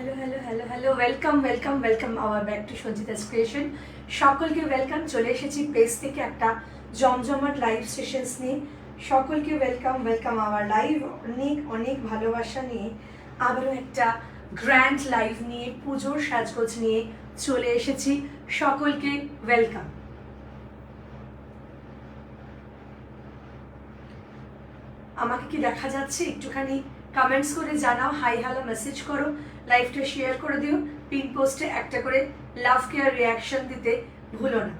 Hello hello hello hello welcome welcome welcome hour back to Sanchita's creation. সকলকে welcome. চলে এসেছি place থেকে একটা জমজমাট লাইভ সেশনস নিয়ে। সকলকে ওয়েলকাম ওয়েলকাম আওয়ার লাইভ। অনেক অনেক ভালোবাসা নিয়ে আবারও একটা গ্র্যান্ড লাইভ নিয়ে পুজোর সাজগোজ নিয়ে চলে এসেছি। সকলকে ওয়েলকাম। আমাকে কি দেখা যাচ্ছে একটুখানি কমেন্টস করে জানাও, হাই হ্যালো মেসেজ করো, লাইভটা শেয়ার করে দিও, পিন পোস্টে একটা করে লাভ কেয়ার রিয়াকশন দিতে ভুলো না।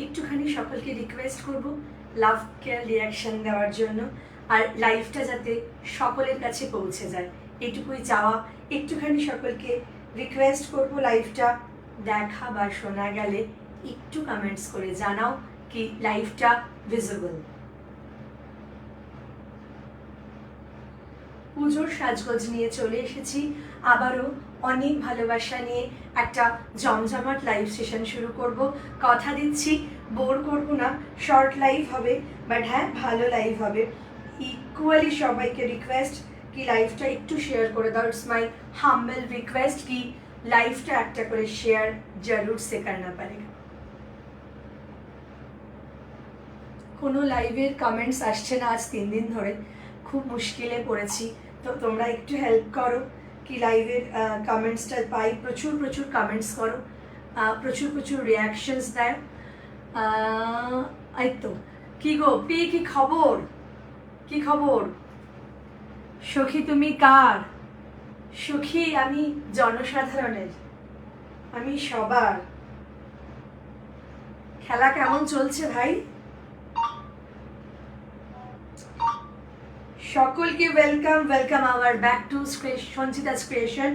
একটুখানি সকলকে রিকোয়েস্ট করব লাভ কেয়ার রিয়াকশন দেওয়ার জন্য, আর লাইভটা যাতে সকলের কাছে পৌঁছে যায় এটুকুই চাওয়া। একটুখানি সকলকে রিকোয়েস্ট করব, লাইভটা দেখা বা শোনা গেলে একটু কমেন্টস করে জানাও কি লাইভটা ভিজিবল। পুজোর সাজগোজ নিয়ে চলে এসেছি আবারও অনেক ভালোবাসা নিয়ে একটা জমজমাট লাইভ সেশন শুরু করব। কথা দিচ্ছি বোর করব না, শর্ট লাইভ হবে, বাট হ্যাঁ ভালো লাইভ হবে। ইকুয়ালি সবাইকে রিকোয়েস্ট কি লাইভটা একটু শেয়ার করে দাও। ইটস মাই হাম্বল রিকোয়েস্ট কি লাইভটা একটা করে শেয়ার জরুর সে করনা পড়েগা। কোনো লাইভের কমেন্টস আসছে না আজ 3 দিন ধরে, খুব মুশকিলে পড়েছি, তো তোমরা একটু হেল্প করো কি লাইভের কমেন্টসটা পাই। প্রচুর প্রচুর কমেন্টস করো, প্রচুর প্রচুর রিয়াকশনস দেয়। এই তো কি গো পি, কি খবর, কি খবর? সখী তুমি কার? সখী আমি জনসাধারণের, আমি সবার। খেলা কেমন চলছে ভাই? সকলকে welcome welcome hour back to Sanchita's creation.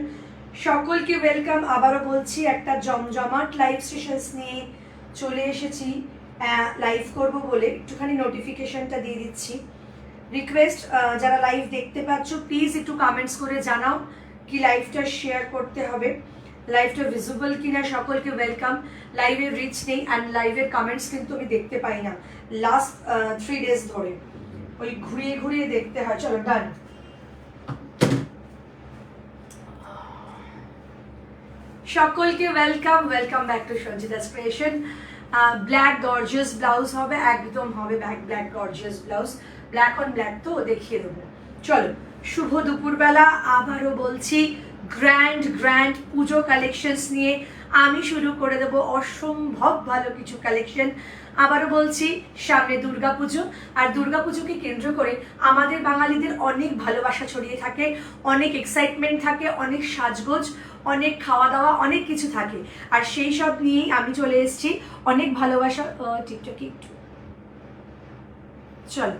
সকলকে ওয়েলকাম। আবারও বলছি একটা জমজমাট লাইভ সেশনস নিয়ে চলে এসেছি। লাইভ করব বলে একটুখানি নোটিফিকেশনটা দিয়ে দিচ্ছি। রিকোয়েস্ট যারা লাইভ দেখতে পাচ্ছ প্লিজ একটু কমেন্টস করে জানাও কি লাইভটা শেয়ার করতে হবে, লাইভটা ভিজিবল কিনা। সকলকে ওয়েলকাম। লাইভের রিচ নেই অ্যান্ড লাইভের কমেন্টস কিন্তু আমি দেখতে পাই না লাস্ট 3 ডেজ ধরে, ওই ঘুরিয়ে ঘুরিয়ে দেখতে হয়। চলো ডান। সকলকে welcome welcome back to Sanchita's creation. Black gorgeous blouse হবে, একদম হবে black gorgeous blouse, black on black তো দেখিয়ে দেবো। চলো শুভ দুপুরবেলা। আবারও বলছি গ্র্যান্ড গ্র্যান্ড পুজো কালেকশনস নিয়ে আমি শুরু করে দেবো অসম্ভব ভালো কিছু কালেকশন। আবারও বলছি সামনে দুর্গাপুজো, আর দুর্গাপুজোকে কেন্দ্র করে আমাদের বাঙালিদের অনেক ভালোবাসা ছড়িয়ে থাকে, অনেক এক্সাইটমেন্ট থাকে, অনেক সাজগোজ, অনেক খাওয়া দাওয়া, অনেক কিছু থাকে। আর সেই সব নিয়েই আমি চলে এসেছি। অনেক ভালোবাসা টিকটকে একটু চলো।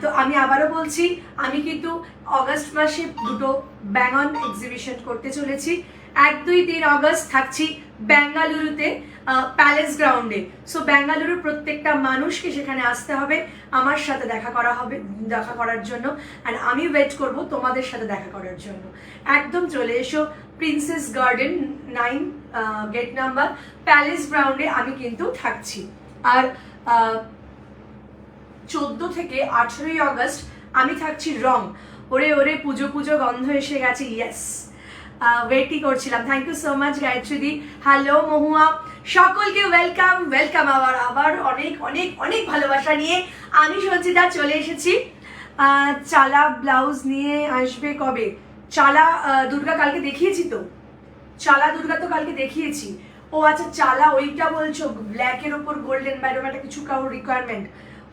তো আমি আবারও বলছি আমি কিন্তু অগস্ট মাসে 2টো ব্যাঙ্গন এক্সিবিশন করতে চলেছি। 1, 2, 3 অগস্ট থাকছি বেঙ্গালুরুতে, প্যালেস গ্রাউন্ডে। সো বেঙ্গালুরুর প্রত্যেকটা মানুষকে সেখানে আসতে হবে, আমার সাথে দেখা করার জন্য, অ্যান্ড আমি ওয়েট করব তোমাদের সাথে দেখা করার জন্য। একদম চলে এসো princess garden 9 gate number palace গ্রাউন্ডে আমি কিন্তু থাকছি। আর 14 থেকে 18 অগস্ট আমি থাকছি রং। ওরে ওরে পুজো পুজো গন্ধ এসে গেছে, ইয়েস ওয়েটই করছিলাম। Thank you so much Gayatri দি। হ্যালো মহুয়া, সকলকে ওয়েলকাম ওয়েলকাম। আবার অনেক অনেক অনেক ভালোবাসা নিয়ে আমি সঞ্চিতা চলে এসেছি। চালা ব্লাউজ নিয়ে আসবে কবে? চালা দুর্গা কালকে দেখিয়েছি তো, চালা দুর্গা তো কালকে দেখিয়েছি। ও আচ্ছা চালা ওইটা বলছো, ব্ল্যাকের ওপর গোল্ডেন বা এরকম একটা কিছু কারোর রিকোয়ারমেন্ট,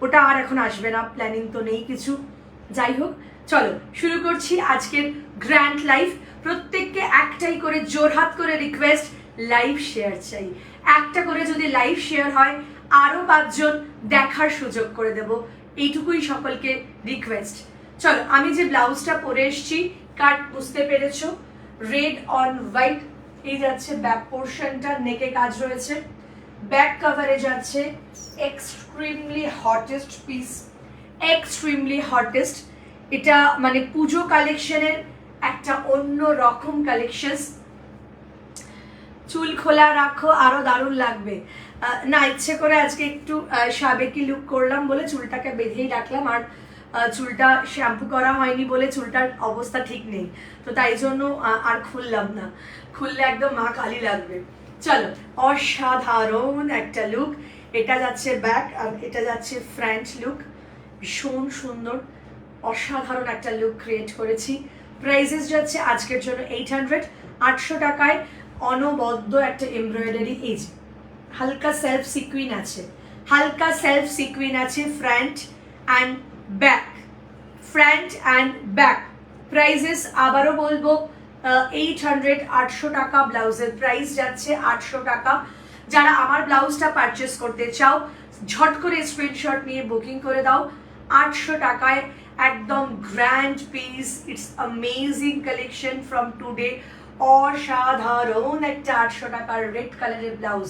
ওটা আর এখন আসবে না, প্ল্যানিং তো নেই কিছু। যাই হোক চলো শুরু করছি আজকের গ্র্যান্ড লাইভ। প্রত্যেককে একটাই করে জোরহাত করে রিকোয়েস্ট, লাইভ শেয়ার চাই। একটা করে যদি লাইভ শেয়ার হয় আরও 5 জন দেখার সুযোগ করে দেব, এইটুকুই সকলকে রিকোয়েস্ট। চলো আমি যে ব্লাউজটা পরে এসছি কাট বুঝতে পেরেছো, রেড অন হোয়াইট। এই যাচ্ছে ব্যাক পোর্শনটা, নেকে কাজ রয়েছে, ব্যাক কভারে যাচ্ছে extremely hottest piece, extremely hottest. এটা মানে পুজো কালেকশনের একটা অন্য রকম কালেকশন। চুল খোলা রাখো আরো দারুণ লাগবে। না, ইচ্ছে করে আজকে একটু সাবেকি লুক করলাম বলে চুলটাকে বেঁধেই রাখলাম, আর চুলটা শ্যাম্পু করা হয়নি বলে চুলটার অবস্থা ঠিক নেই, তো তাই জন্য আর খুললাম না, খুললে একদম মা কালি লাগবে। চলো, অসাধারণ একটা লুক। এটা যাচ্ছে ব্যাক আর এটা যাচ্ছে ফ্রন্ট লুক, ভীষণ সুন্দর অসাধারণ একটা লুক ক্রিয়েট করেছি। প্রাইসেস যাচ্ছে আজকের জন্য 800, 800 টাকায় অনবদ্য একটা এমব্রয়ডারি। এই যে হালকা সেলফ সিকুইন আছে, হালকা সেলফ সিকুইন আছে front and back, front and back. Prices আবারও বলবো 800, 800 টাকা। ব্লাউজের প্রাইস যাচ্ছে 800 টাকা। যারা আমার ব্লাউজটা পারচেস করতে চাও ঝট করে স্ক্রিনশট নিয়ে বুকিং করে দাও। 800 টাকায় একদম grand piece, it's amazing collection from today. অসাধারণ একটা 800 টাকার রেড কালারের ব্লাউজ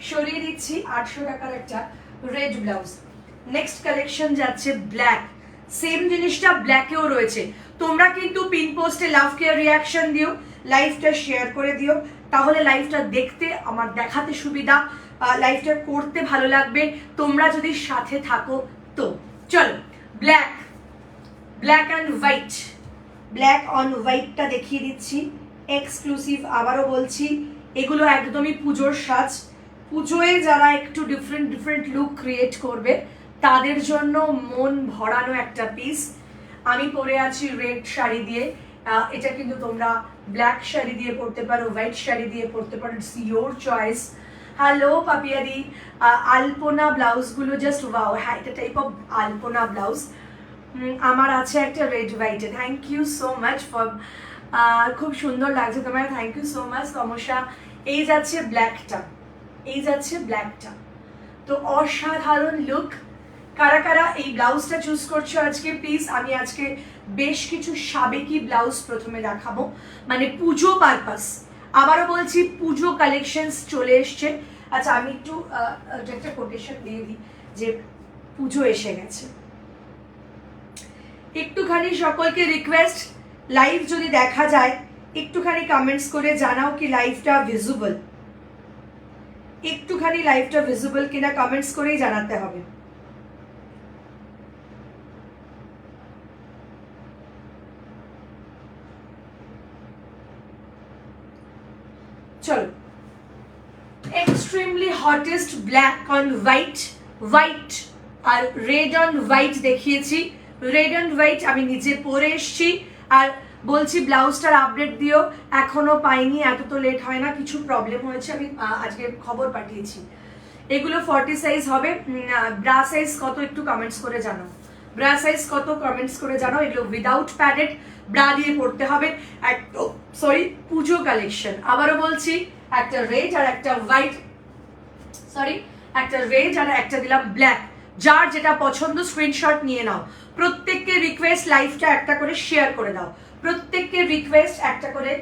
সরিয়ে দিচ্ছি, 800 টাকার একটা রেড ব্লাউজ। নেক্সট কালেকশন যাচ্ছে ব্ল্যাক, সেম জিনিসটা ব্ল্যাকেও রয়েছে। তোমরা কিন্তু পিন পোস্টে লাভ কেয়ার রিয়াকশন দিও, লাইভটা শেয়ার করে দিও, তাহলে লাইভটা দেখতে আমার দেখাতে সুবিধা, লাইভটা করতে ভালো লাগবে তোমরা যদি সাথে থাকো। তো চলো, black, black and white, black on হোয়াইটটা দেখিয়ে দিচ্ছি, এক্সক্লুসিভ। আবারও বলছি এগুলো একদমই পুজোর সাজ, পুজোয় যারা একটু ডিফারেন্ট ডিফারেন্ট লুক ক্রিয়েট করবে তাদের জন্য মন ভরানো একটা পিস। আমি পরে আছি রেড শাড়ি দিয়ে, এটা কিন্তু তোমরা ব্ল্যাক শাড়ি দিয়ে পরতে পারো, হোয়াইট শাড়ি দিয়ে পরতে পারো, ইটস ইয়োর চয়েস। হ্যালো পাপিয়াদি, আলপনা ব্লাউজগুলো জাস্ট ওয়াও। হ্যাঁ, এটা টাইপ অফ আলপনা ব্লাউজ আমার আছে একটা রেড হোয়াইটে। Thank you so much for, খুব সুন্দর লাগছে তোমার, thank you so much Tamasa. এই যাচ্ছে ব্ল্যাকটা, এই যাচ্ছে ব্ল্যাকটা, তো অসাধারণ লুক। কারা কারা এই ব্লাউজটা চুজ করছো আজকে প্লিজ। আমি আজকে বেশ কিছু সাবেকি ব্লাউজ প্রথমে দেখাবো, মানে পুজো পারপাস। আবারও বলছি পুজো কালেকশনস চলে এসছে। আচ্ছা, আমি একটু একটা কোটেশন দিয়ে দিই যে পুজো এসে গেছে। একটুখানি সকলকে রিকোয়েস্ট, লাইভ যদি দেখা যায় একটুখানি কমেন্টস করে জানাও কি লাইভটা ভিজিবল, একটুখানি লাইভটা ভিজিবল কিনা কমেন্টস করেই জানাতে হবে। চলো, extremely hottest black on white, white আর রেড অন হোয়াইট দেখিয়েছি। রেড অন হোয়াইট আমি নিজে পরে এসছি, আর বলছি ব্লাউজটার আপডেট দিও, এখনো পাইনি, এত তো লেট হয় না, কিছু প্রবলেম হয়েছে, আমি আজকে খবর পাঠিয়েছি। এগুলো 40 সাইজ হবে। ব্রা সাইজ কত একটু কমেন্টস করে জানাও, ব্রা সাইজ কত কমেন্টস করে জানাও। এগুলো উইদাউট প্যাডেড ব্রা দিয়ে পড়তে হবে একদম, সরি পুজো কালেকশন। আবারও বলছি একটা রেড আর একটা হোয়াইট, সরি একটা রেড আর একটা দিলাম ব্ল্যাক। যার যেটা পছন্দ স্ক্রিনশট নিয়ে নাও। প্রত্যেককে রিকোয়েস্ট লাইভটা একটা করে শেয়ার করে দাও, প্রত্যেককে রিকোয়েস্ট একটা করে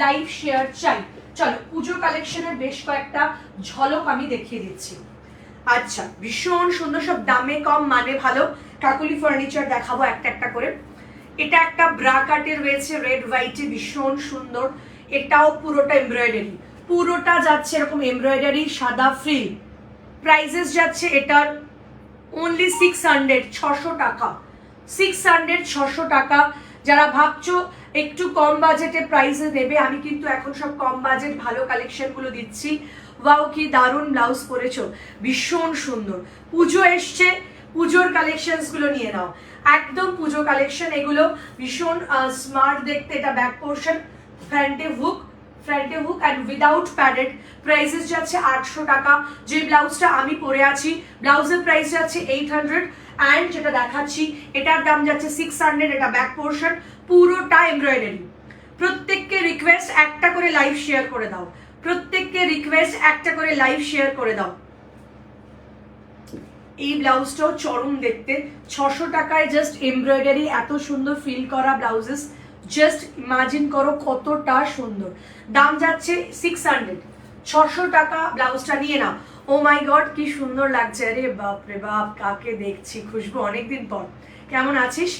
লাইভ শেয়ার চাই। চলো, পুজো কালেকশনের বেশ কয়েকটা ঝলক আমি দেখিয়ে দিচ্ছি। আচ্ছা, ভীষণ সুন্দর, সব দামে কম মানে ভালো। কাকুলি ফার্নিচার দেখাবো একটা একটা করে। এটা একটা ব্রা কাটের রয়েছে রেড হোয়াইটে, ভীষণ সুন্দর। এটাও পুরোটা এমব্রয়ডারি, পুরোটা যাচ্ছে এরকম এমব্রয়ডারি সাদা ফ্রিল। প্রাইসেস যাচ্ছে এটার অনলি 600, 600 টাকা, 600, 600 টাকা। যারা ভাবছো একটু কম বাজেটে প্রাইসে দেবে, আমি কিন্তু এখন সব কম বাজেট ভালো কালেকশনগুলো দিচ্ছি। ওয়াও, কি দারুণ ব্লাউজ পরেছো, ভীষণ সুন্দর। পুজো এসছে, পুজোর কালেকশনসগুলো নিয়ে নাও, একদম পুজো কালেকশন এগুলো, ভীষণ স্মার্ট দেখতে। এটা ব্যাক পোর্শন, ফ্রন্টে হুক, ফ্রন্টে hook and without padded. Prices যাচ্ছে 800 টাকা। যে ব্লাউজটা আমি পরে আছি ব্লাউজের প্রাইস যাচ্ছে 800, অ্যান্ড যেটা দেখাচ্ছি এটার দাম যাচ্ছে 600। এটা ব্যাক পোর্শন, পুরোটা এমব্রয়ডারি। প্রত্যেককে রিকোয়েস্ট একটা করে লাইভ শেয়ার করে দাও, প্রত্যেককে রিকোয়েস্ট একটা করে লাইভ শেয়ার করে দাও। এই ব্লাউজটাও চরম দেখতে, 600 টাকায় জাস্ট এমব্রয়ডারি, এত সুন্দর ফিল করা ব্লাউজেস, জাস্ট ইমাজিন করো কতটা সুন্দর। দাম যাচ্ছে 600, 600 টাকা ব্লাউজটা নিয়ে নাও। ও মাই গড, কি সুন্দর লাগছে, আরে বাপ রে বাপ, কাকে দেখছি, খুশবু অনেকদিন পর। কেমন আছিস?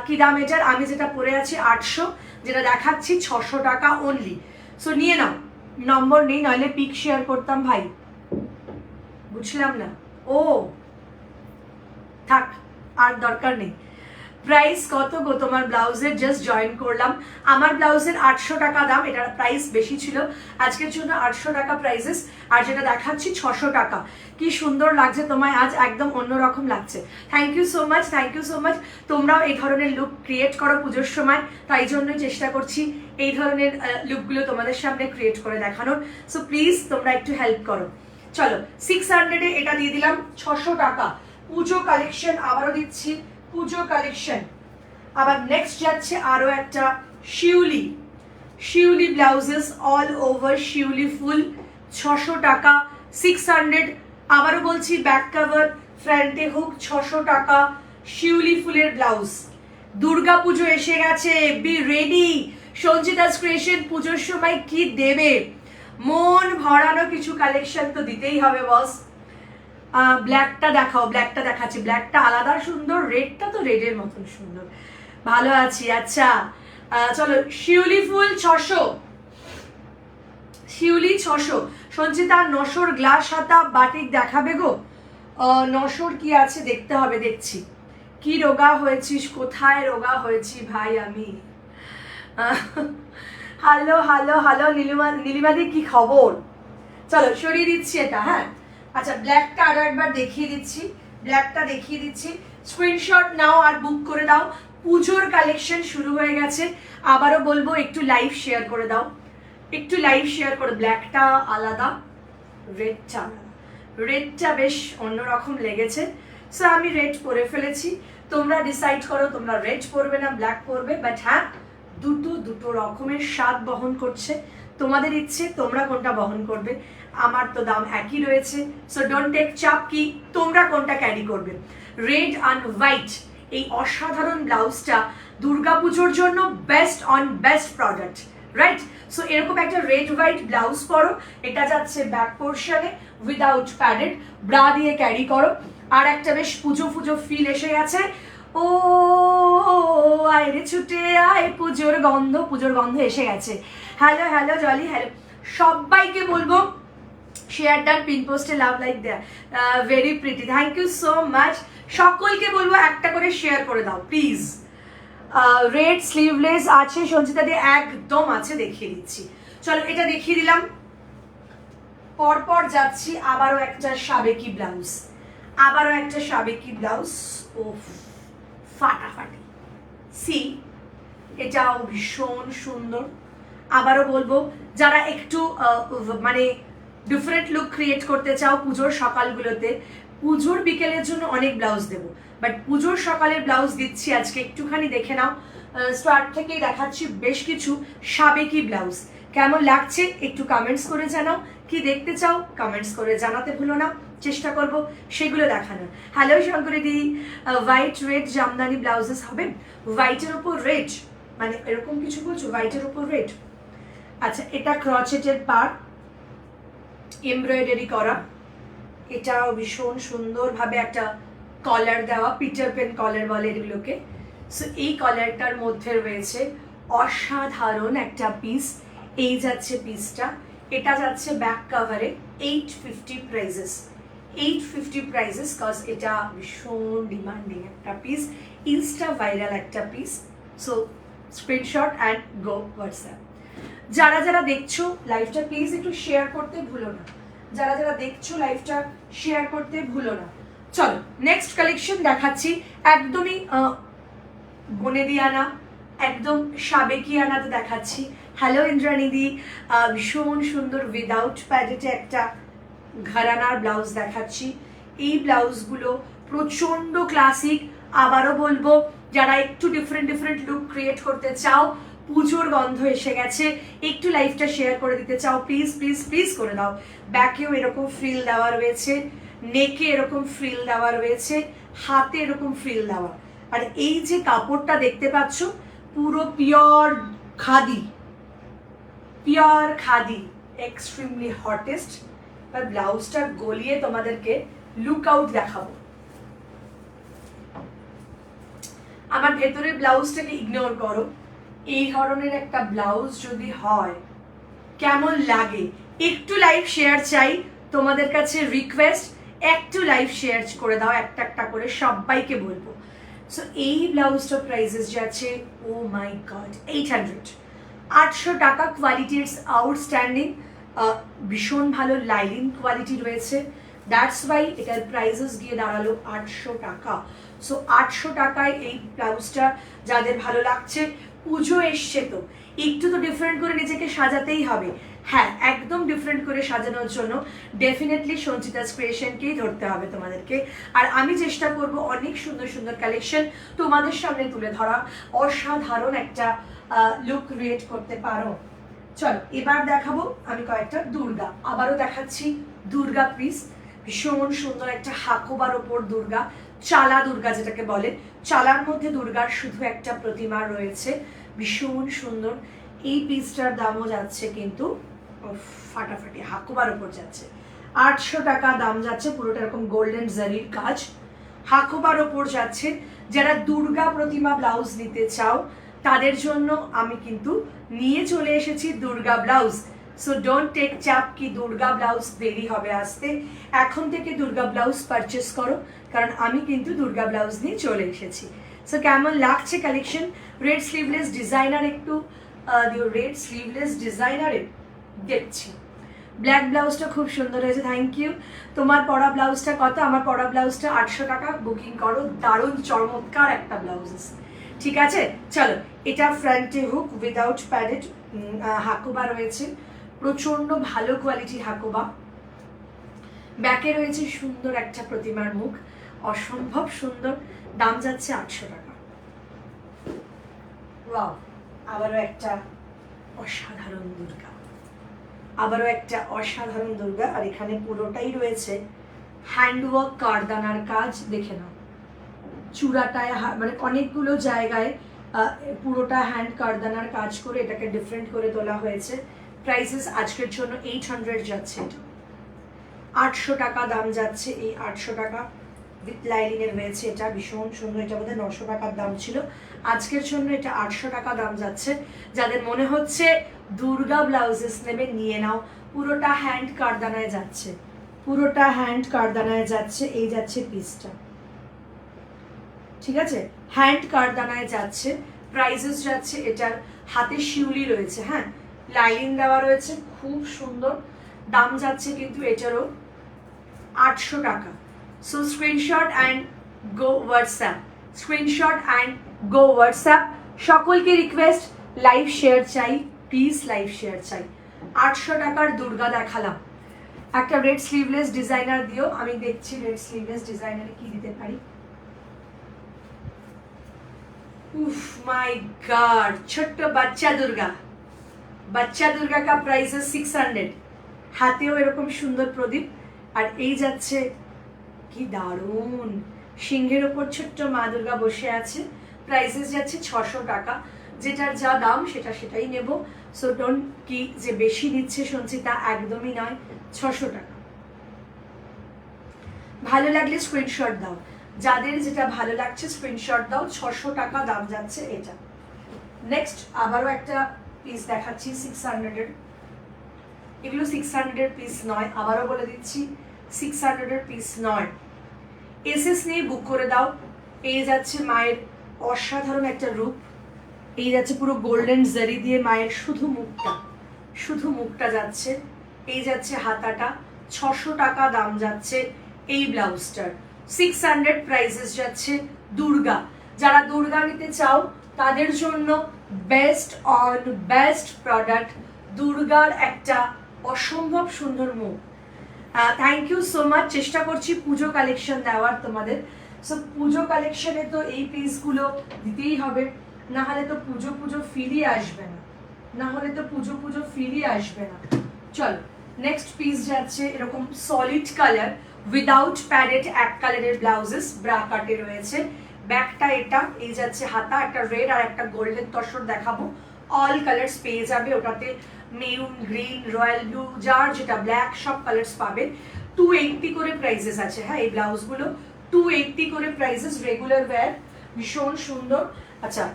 কি দাম এটার? আমি যেটা পরে আছি 800, যেটা দেখাচ্ছি 600 টাকা অনলি। সো নিয়ে নাও, নম্বর নেই, নইলে পিক শেয়ার করতাম ভাই। বুঝলাম না। ও থাক, আর দরকার নেই। প্রাইস কত গো তোমার ব্লাউজের? জাস্ট জয়েন করলাম। আমার ব্লাউজের 800 টাকা দাম, এটার প্রাইস বেশি ছিল আজকের জন্য, 800 টাকা প্রাইসেস। আর যেটা দেখাচ্ছি 600 টাকা। কি সুন্দর লাগছে তোমায় আজ, একদম অন্যরকম লাগছে। Thank you so much, thank you so much. তোমরাও এই ধরনের লুক ক্রিয়েট করো পুজোর সময়, তাই জন্যই চেষ্টা করছি এই ধরনের লুকগুলো তোমাদের সামনে ক্রিয়েট করে দেখানোর। সো প্লিজ তোমরা একটু হেল্প করো। চলো 600-এ এটা দিয়ে দিলাম, 600 টাকা। পুজো কালেকশন আবারও দিচ্ছি, পুজো কালেকশন। আবার নেক্সট যাচ্ছে আরো একটা শিউলি, শিউলি ব্লাউজেস অল ওভার শিউলি ফুল, 600 টাকা, 600। আবারও বলছি ব্যাক কভার ফ্রন্টে হুক, 600 টাকা শিউলি ফুলের ব্লাউজ। দুর্গা পুজো এসে গেছে, বি রেডি। সঞ্চিতাস ক্রিয়েশন পুজোর সময় কি দেবে? মন ভরানো কিছু কালেকশন তো দিতেই হবে বস। ব্ল্যাকটা দেখাও, ব্ল্যাকটা দেখাচ্ছি। ব্ল্যাকটা আলাদা সুন্দর, রেডটা তো রেডের মতন সুন্দর। ভালো আছি। আচ্ছা চলো, শিউলি ফুল 600, শিউলি 600। সঞ্চিতা নশোর গ্লাস হাতা বাটিক দেখাবে গো? নশোর কি আছে দেখতে হবে, দেখছি। কি রোগা হয়েছিস? কোথায় রোগা হয়েছি ভাই আমি? হ্যালো হ্যালো হ্যালো নীলিমাদি, কি খবর? চলো সরিয়ে দিচ্ছি এটা। হ্যাঁ আচ্ছা, ব্ল্যাকটা আরো একবার দেখিয়ে দিচ্ছি, ব্ল্যাকটা দেখিয়ে দিচ্ছি। স্ক্রিনশট নাও আর বুক করে দাও। পুজোর কালেকশন শুরু হয়ে গেছে। আবারও বলবো একটু লাইভ শেয়ার করে দাও, একটু লাইভ শেয়ার করে। ব্ল্যাকটা আলাদা, রেডটা আলাদা। রেডটা বেশ অন্যরকম লেগেছে, সো আমি রেড পরে ফেলেছি। তোমরা ডিসাইড করো তোমরা রেড পরবে না ব্ল্যাক পরবে। বাট হ্যাঁ, দুটো রকমের স্বাদ বহন করছে। তোমাদের ইচ্ছে তোমরা কোনটা বহন করবে। আমার তো দাম একই রয়েছে, সো ডোন্ট টেক চাপ কি তোমরা কোনটা ক্যারি করবে। রেড অ্যান্ড হোয়াইট, এই অসাধারণ ব্লাউজটা দুর্গাপুজোর জন্য best on best product, right? So এরকম একটা রেড হোয়াইট ব্লাউজ পরো। এটা যাচ্ছে ব্যাক পোর্শনে উইদাউট প্যাডেড, ব্রা দিয়ে ক্যারি করো। আর একটা বেশ পুজো পুজো ফিল এসে গেছে। ও আয় রে ছুটে আয়, পুজোর গন্ধ, পুজোর গন্ধ এসে গেছে। হ্যালো হ্যালো জলি, হ্যালো সবাইকে বলবো শেয়ার ডান, পিন পোস্টে লাভ লাইক দেয়া, very pretty, thank you so much. সকলকে বলবো একটা করে শেয়ার করে দাও প্লিজ। রেড স্লিভলেস আছে সঞ্চিতা দিয়ে, একদম আছে, দেখিয়ে দিচ্ছি। চলো এটা দেখিয়ে দিলাম। পরপর যাচ্ছি আবারও একটা সাবেকি ব্লাউজ, আবারও একটা সাবেকি ব্লাউজ। ও ফাটাফাটি, সি এটাও ভীষণ সুন্দর। আবারও বলবো যারা একটু মানে ডিফারেন্ট লুক ক্রিয়েট করতে চাও পুজোর সকালগুলোতে, পুজোর বিকেলের জন্য অনেক ব্লাউজ দেবো, বাট পুজোর সকালের ব্লাউজ দিচ্ছি আজকে, একটুখানি দেখে নাও। স্টার্ট থেকেই দেখাচ্ছি বেশ কিছু সাবেকি ব্লাউজ। কেমন লাগছে একটু কমেন্টস করে জানাও, কি দেখতে চাও কমেন্টস করে জানাতে ভুলো না, চেষ্টা করব সেগুলো দেখানোর। হ্যালো শঙ্করী দি, হোয়াইট রেড জামদানি ব্লাউজেস হবে? হোয়াইটের ওপর রেড মানে এরকম কিছু বলছো? হোয়াইটের ওপর রেড। আচ্ছা এটা ক্রচেটের পার, এমব্রয়ডারি করা, এটাও ভীষণ সুন্দরভাবে একটা কলার দেওয়া, পিটার পেন কলার বলে এগুলোকে। সো এই কলারটার মধ্যে রয়েছে অসাধারণ একটা পিস। এই যাচ্ছে পিসটা, এটা যাচ্ছে ব্যাক কাভারে 850 প্রাইজেস, 850 প্রাইজেস, কজ এটা ভীষণ ডিমান্ডিং একটা পিস, ইনস্টা ভাইরাল একটা piece. So screenshot and go WhatsApp. যারা যারা দেখছো লাইভটা প্লিজ একটু শেয়ার করতে ভুলো না, যারা যারা দেখছো লাইভটা শেয়ার করতে ভুলো না। চলো নেক্সট কালেকশন দেখাচ্ছি, একদমই বনেদিয়ানা, একদম সাবেকিয়ানাতে দেখাচ্ছি। হ্যালো ইন্দ্রানিদি, ভীষণ সুন্দর উইদাউট প্যাডেটে একটা ঘরানার ব্লাউজ দেখাচ্ছি। এই ব্লাউজগুলো প্রচণ্ড ক্লাসিক। আবারও বলবো যারা একটু ডিফারেন্ট লুক ক্রিয়েট করতে চাও, পুজোর গন্ধ এসে গেছে, একটু লাইভটা শেয়ার করে দিতে চাও, প্লিজ প্লিজ প্লিজ করে দাও। ব্যাকেও এরকম ফ্রিল দেওয়া রয়েছে, নেকে এরকম ফ্রিল দেওয়া রয়েছে, হাতে এরকম ফ্রিল দেওয়া। আর এই যে কাপড়টা দেখতে পাচ্ছ পুরো pure khadi, pure khadi, extremely hottest. আর ব্লাউজটা গলিয়ে তোমাদেরকে লুক আউট দেখাবো। আমার ভেতরের ব্লাউজটাকে ইগনোর করো, এই ধরনের একটা ব্লাউজ যদি হয় কেমন লাগে একটু লাইভ শেয়ার চাই, তোমাদের কাছে রিকোয়েস্ট, একটু লাইভ শেয়ার করে দাও, একটা একটা করে সবাইকে বলবো। সো এই ব্লাউজটার প্রাইসেস যাচ্ছে ও মাই গড 800, 800 টাকা। কোয়ালিটির আউটস্ট্যান্ডিং, ভীষণ ভালো লাইলিন কোয়ালিটি রয়েছে, দ্যাটস ওয়াই এটার প্রাইসেস গিয়ে দাঁড়ালো 800 টাকা। সো 800 টাকায় এই ব্লাউজটা যাদের ভালো লাগছে, পুজো এসছে তো একটু তো ডিফারেন্ট করে নিজেকে সাজাতেই হবে। হ্যাঁ, একদম ডিফারেন্ট করে সাজানোর জন্য ডেফিনেটলি সঞ্চিতাস ক্রিয়েশনকেই ধরতে হবে তোমাদেরকে। আর আমি চেষ্টা করব অনেক সুন্দর সুন্দর কালেকশন তোমাদের সামনে তুলে ধরা, অসাধারণ একটা লুক ক্রিয়েট করতে পারো। চলো এবার দেখাবো আমি কয়েকটা দুর্গা, আবারও দেখাচ্ছি দুর্গা পিস। ভীষণ সুন্দর একটা হাকোবার ওপর দুর্গা, চালা দুর্গা যেটাকে বলে, চালার মধ্যে দুর্গার শুধু একটা প্রতিমা রয়েছে, ভীষণ সুন্দর। এই পিসটার দামও যাচ্ছে কিন্তু ফাটাফাটি, হাকোবার ওপর যাচ্ছে 800 টাকা দাম যাচ্ছে। পুরোটা এরকম গোল্ডেন জারির কাজ, হাকোবার ওপর যাচ্ছে। যারা দুর্গা প্রতিমা ব্লাউজ নিতে চাও তাদের জন্য আমি কিন্তু নিয়ে চলে এসেছি Durga blouse. So don't take চাপ কি দুর্গা ব্লাউজ দেরি হবে আসতে, এখন থেকে দুর্গা ব্লাউজ পারচেস করো, কারণ আমি কিন্তু দুর্গা ব্লাউজ নিয়ে চলে এসেছি। সো কেমন লাগছে কালেকশন? রেড স্লিভলেস ডিজাইনার একটু রেড স্লিভলেস ডিজাইনারে দেখছি। ব্ল্যাক ব্লাউজটা খুব সুন্দর হয়েছে, থ্যাংক ইউ। তোমার পরা ব্লাউজটা কত? আমার পরা ব্লাউজটা 800 টাকা, বুকিং করো। দারুণ চমৎকার একটা ব্লাউজ আছে, ঠিক আছে। চলো, এটা ফ্রন্টে হুক উইদাউট প্যাডেড, হাকোবা রয়েছে, প্রচন্ড ভালো কোয়ালিটির হাকোবা। ব্যাকে রয়েছে সুন্দর একটা প্রতিমার মুখ, অসম্ভব সুন্দর। দাম যাচ্ছে 800 টাকা। ওয়াও, আবারও একটা অসাধারণ দুর্গা, আবারও একটা অসাধারণ দুর্গা। আর এখানে পুরোটাই রয়েছে হ্যান্ডওয়ার্ক কারদানার কাজ, দেখে নাও। চূড়াটায় মানে অনেকগুলো জায়গায় পুরোটা হ্যান্ড কারদানার কাজ করে এটাকে ডিফারেন্ট করে তোলা হয়েছে। প্রাইসেস আজকের জন্য 800 যাচ্ছে, এটা 800 টাকা দাম যাচ্ছে। এই 800 টাকা উইথ লাইলিনের হয়েছে, এটা ভীষণ সুন্দর। এটা বোধহয় 900 টাকার দাম ছিল, আজকের জন্য এটা 800 টাকা দাম যাচ্ছে। যাদের মনে হচ্ছে দুর্গা ব্লাউজেস নেবে নিয়ে নাও, পুরোটা হ্যান্ড কারদানায় যাচ্ছে, পুরোটা হ্যান্ড কারদানায় যাচ্ছে। এই যাচ্ছে পিসটা, ঠিক আছে, হ্যান্ড কারদানায় যাচ্ছে। প্রাইসেস যাচ্ছে, এটার হাতে শিউলি রয়েছে, হ্যাঁ লাইলিন দেওয়া রয়েছে, খুব সুন্দর। দাম যাচ্ছে কিন্তু এটারও 800 টাকা। So screenshot and go WhatsApp, screenshot and go WhatsApp. সকলকে রিকোয়েস্ট, লাইভ শেয়ার চাই প্লিজ, লাইভ শেয়ার চাই। 800 টাকার দুর্গা দেখালাম, একটা রেড স্লিভলেস ডিজাইনার দিও। আমি দেখছি রেড স্লিভলেস ডিজাইনারে কি দিতে পারি। উফ মাই গড, ছোট্ট বাচ্চা দুর্গা, বাচ্চা দুর্গা কা প্রাইস 600, হাতেও এরকম সুন্দর প্রদীপ। আর এই যাচ্ছে, কি দারুণ, সিংহের ওপর ছোট্ট মা দুর্গা বসে আছে। প্রাইসেস যাচ্ছে 600 টাকা, যেটার যা দাম সেটাই নেব। সো ডোন্ট কি যে বেশি নিচ্ছে সঞ্চিতা, একদমই নয়, 600 টাকা। ভালো লাগলে স্ক্রিনশট দাও, যাদের যেটা ভালো লাগছে স্ক্রিনশট দাও। 600 টাকা দাম যাচ্ছে এটা। নেক্সট আবারও একটা পিস দেখাচ্ছি 600 এর। এগুলো 600 এর পিস নয়, আবারও বলে দিচ্ছি 600 এর পিস নয়। এসএস নিয়ে বুক করে দাও। এই যাচ্ছে মায়ের অসাধারণ একটা রূপ, এই যাচ্ছে পুরো গোল্ডেন জারি দিয়ে মায়ের শুধু মুখটা যাচ্ছে। এই যাচ্ছে হাতাটা, 600 টাকা দাম যাচ্ছে এই ব্লাউজটার। 600 প্রাইসেস যাচ্ছে দুর্গা। যারা দুর্গা নিতে চাও তাদের জন্য বেস্ট অন বেস্ট প্রোডাক্ট, দুর্গার একটা অসম্ভব সুন্দর মুখ। Thank you so much. চেষ্টা করছি পুজো কালেকশন দেওয়ার তোমাদের। সো পুজো কালেকশনে তো এই পিসগুলো দিতেই হবে, না হলে তো পুজো ফিরই আসবে না, চলো নেক্সট পিস যাচ্ছে এরকম সলিড কালার উইদাউট প্যাডেড, এক কালারের ব্লাউজেস, ব্রা কাটে রয়েছে। ব্যাকটা এটা, এই যাচ্ছে হাতা, একটা রেড আর একটা গোল্ডেন তসর দেখাবো। অল কালার্স পেয়ে যাবে ওটাতে, মেরুন, গ্রিন, রয়্যাল ব্লু, যার যেটা ব্ল্যাক, সব কালার্স পাবে। 280 করে প্রাইসেস আছে, হ্যাঁ এই ব্লাউজগুলো 280 করে প্রাইসেস, রেগুলার ওয়্যার, ভীষণ সুন্দর। আচ্ছা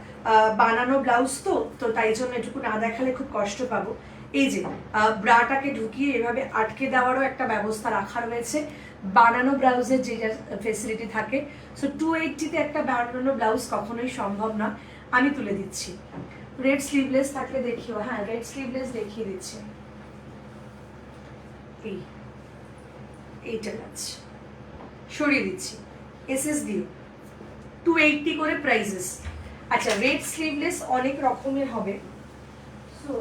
বানানো ব্লাউজ তো তাই জন্য এটুকু না দেখালে খুব কষ্ট পাবো। এই যে ব্রাটাকে ঢুকিয়ে এভাবে আটকে দেওয়ারও একটা ব্যবস্থা রাখা রয়েছে, বানানো ব্লাউজের যে ফেসিলিটি থাকে। সো 280-তে একটা বানানো ব্লাউজ কখনোই সম্ভব না। আমি তুলে দিচ্ছি। রেড স্লিভলেস থাকলে দেখিও, হ্যাঁ রেড স্লিভলেস দেখিয়ে দিচ্ছি। এইটা যাচ্ছে, সরিয়ে দিচ্ছি, এসএস দিও। 280 করে প্রাইসেস। আচ্ছা, রেড স্লিভলেস অনেক রকমের হবে। সো